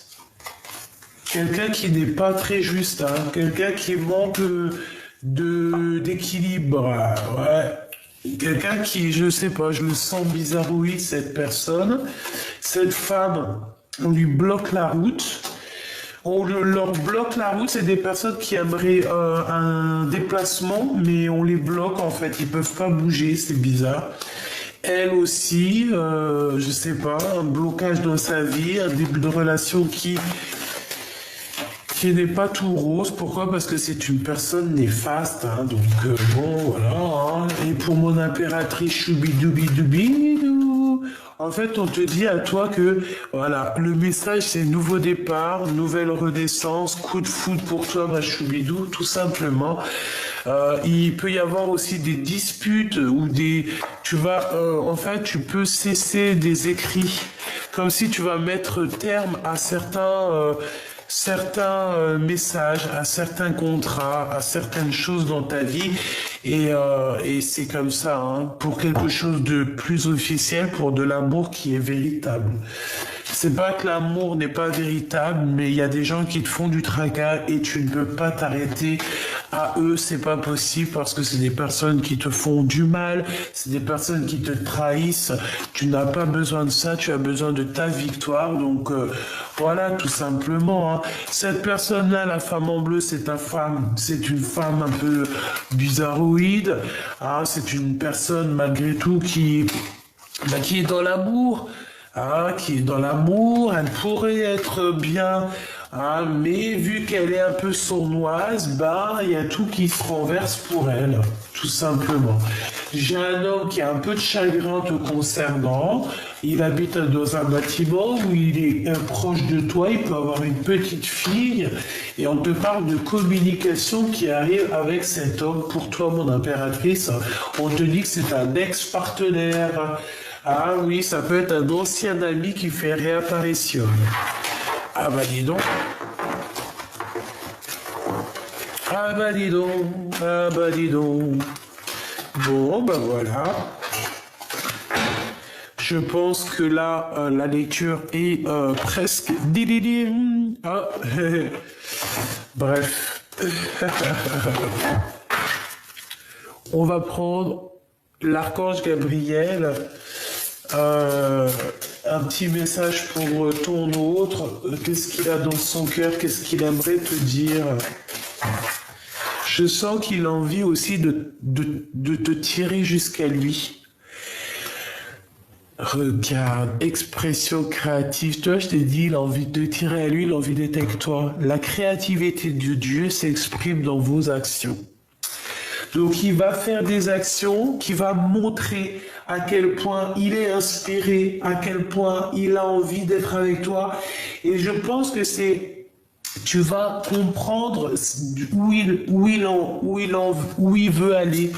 Quelqu'un qui n'est pas très juste, hein, quelqu'un qui manque d'équilibre, ouais. Quelqu'un qui, je sais pas, je le sens bizarroïde, cette personne. Cette femme, on lui bloque la route. On leur bloque la route, c'est des personnes qui aimeraient un déplacement, mais on les bloque en fait, ils peuvent pas bouger, c'est bizarre. Elle aussi, je sais pas, un blocage dans sa vie, un début de relation qui n'est pas tout rose. Pourquoi? Parce que c'est une personne néfaste, hein, donc bon, voilà. Hein. Et pour mon impératrice choubidoubidoubi, En fait, on te dit à toi que, voilà, le message, c'est nouveau départ, nouvelle renaissance, coup de foudre pour toi, ma choubidou, tout simplement. Il peut y avoir aussi des disputes ou en fait, tu peux cesser des écrits, comme si tu vas mettre terme à certains messages, à certains contrats, à certaines choses dans ta vie. Et c'est comme ça, hein, pour quelque chose de plus officiel, pour de l'amour qui est véritable. C'est pas que l'amour n'est pas véritable, mais il y a des gens qui te font du tracas et tu ne peux pas t'arrêter à eux, c'est pas possible parce que c'est des personnes qui te font du mal, c'est des personnes qui te trahissent. Tu n'as pas besoin de ça, tu as besoin de ta victoire. Donc voilà, tout simplement. Hein. Cette personne-là, la femme en bleu, c'est une femme un peu bizarroïde. Hein. C'est une personne malgré tout qui est dans l'amour. Qui est dans l'amour, elle pourrait être bien, mais vu qu'elle est un peu sournoise, il y a tout qui se renverse pour elle, tout simplement. J'ai un homme qui a un peu de chagrin te concernant, il habite dans un bâtiment où il est proche de toi, il peut avoir une petite fille, et on te parle de communication qui arrive avec cet homme. Pour toi, mon impératrice, on te dit que c'est un ex-partenaire. Ah oui, ça peut être un ancien ami qui fait réapparition. Ah bah dis donc. Ah bah dis donc. Ah bah dis donc. Bon, bah voilà. Je pense que là, la lecture est presque... Ah. Bref. On va prendre l'archange Gabriel. Un petit message pour ton autre. Qu'est-ce qu'il a dans son cœur? Qu'est-ce qu'il aimerait te dire? Je sens qu'il a envie aussi de te tirer jusqu'à lui. Regarde, expression créative. Toi, je t'ai dit, il a envie de te tirer à lui, il a envie d'être avec toi. La créativité de Dieu s'exprime dans vos actions. Donc, il va faire des actions qui va montrer à quel point il est inspiré, à quel point il a envie d'être avec toi. Et je pense que tu vas comprendre où il veut aller.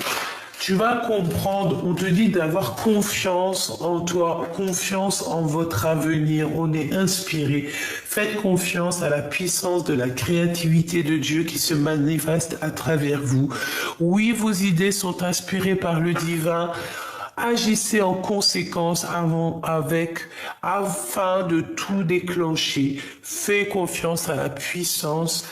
Tu vas comprendre, on te dit d'avoir confiance en toi, confiance en votre avenir. On est inspiré. Faites confiance à la puissance de la créativité de Dieu qui se manifeste à travers vous. Oui, vos idées sont inspirées par le divin. Agissez en conséquence afin de tout déclencher. Faites confiance à la puissance.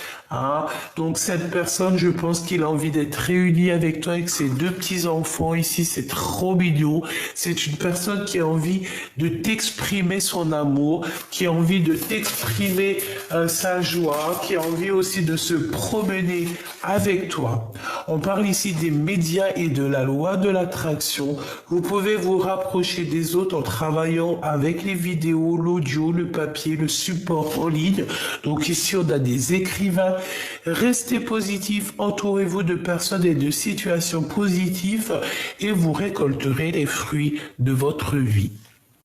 Donc cette personne, je pense qu'il a envie d'être réuni avec toi, avec ses deux petits-enfants ici. C'est trop mignon. C'est une personne qui a envie de t'exprimer son amour, qui a envie de t'exprimer sa joie, qui a envie aussi de se promener avec toi. On parle ici des médias et de la loi de l'attraction. Vous pouvez vous rapprocher des autres en travaillant avec les vidéos, l'audio, le papier, le support en ligne. Donc ici, on a des écrivains. Restez positif, entourez-vous de personnes et de situations positives et vous récolterez les fruits de votre vie.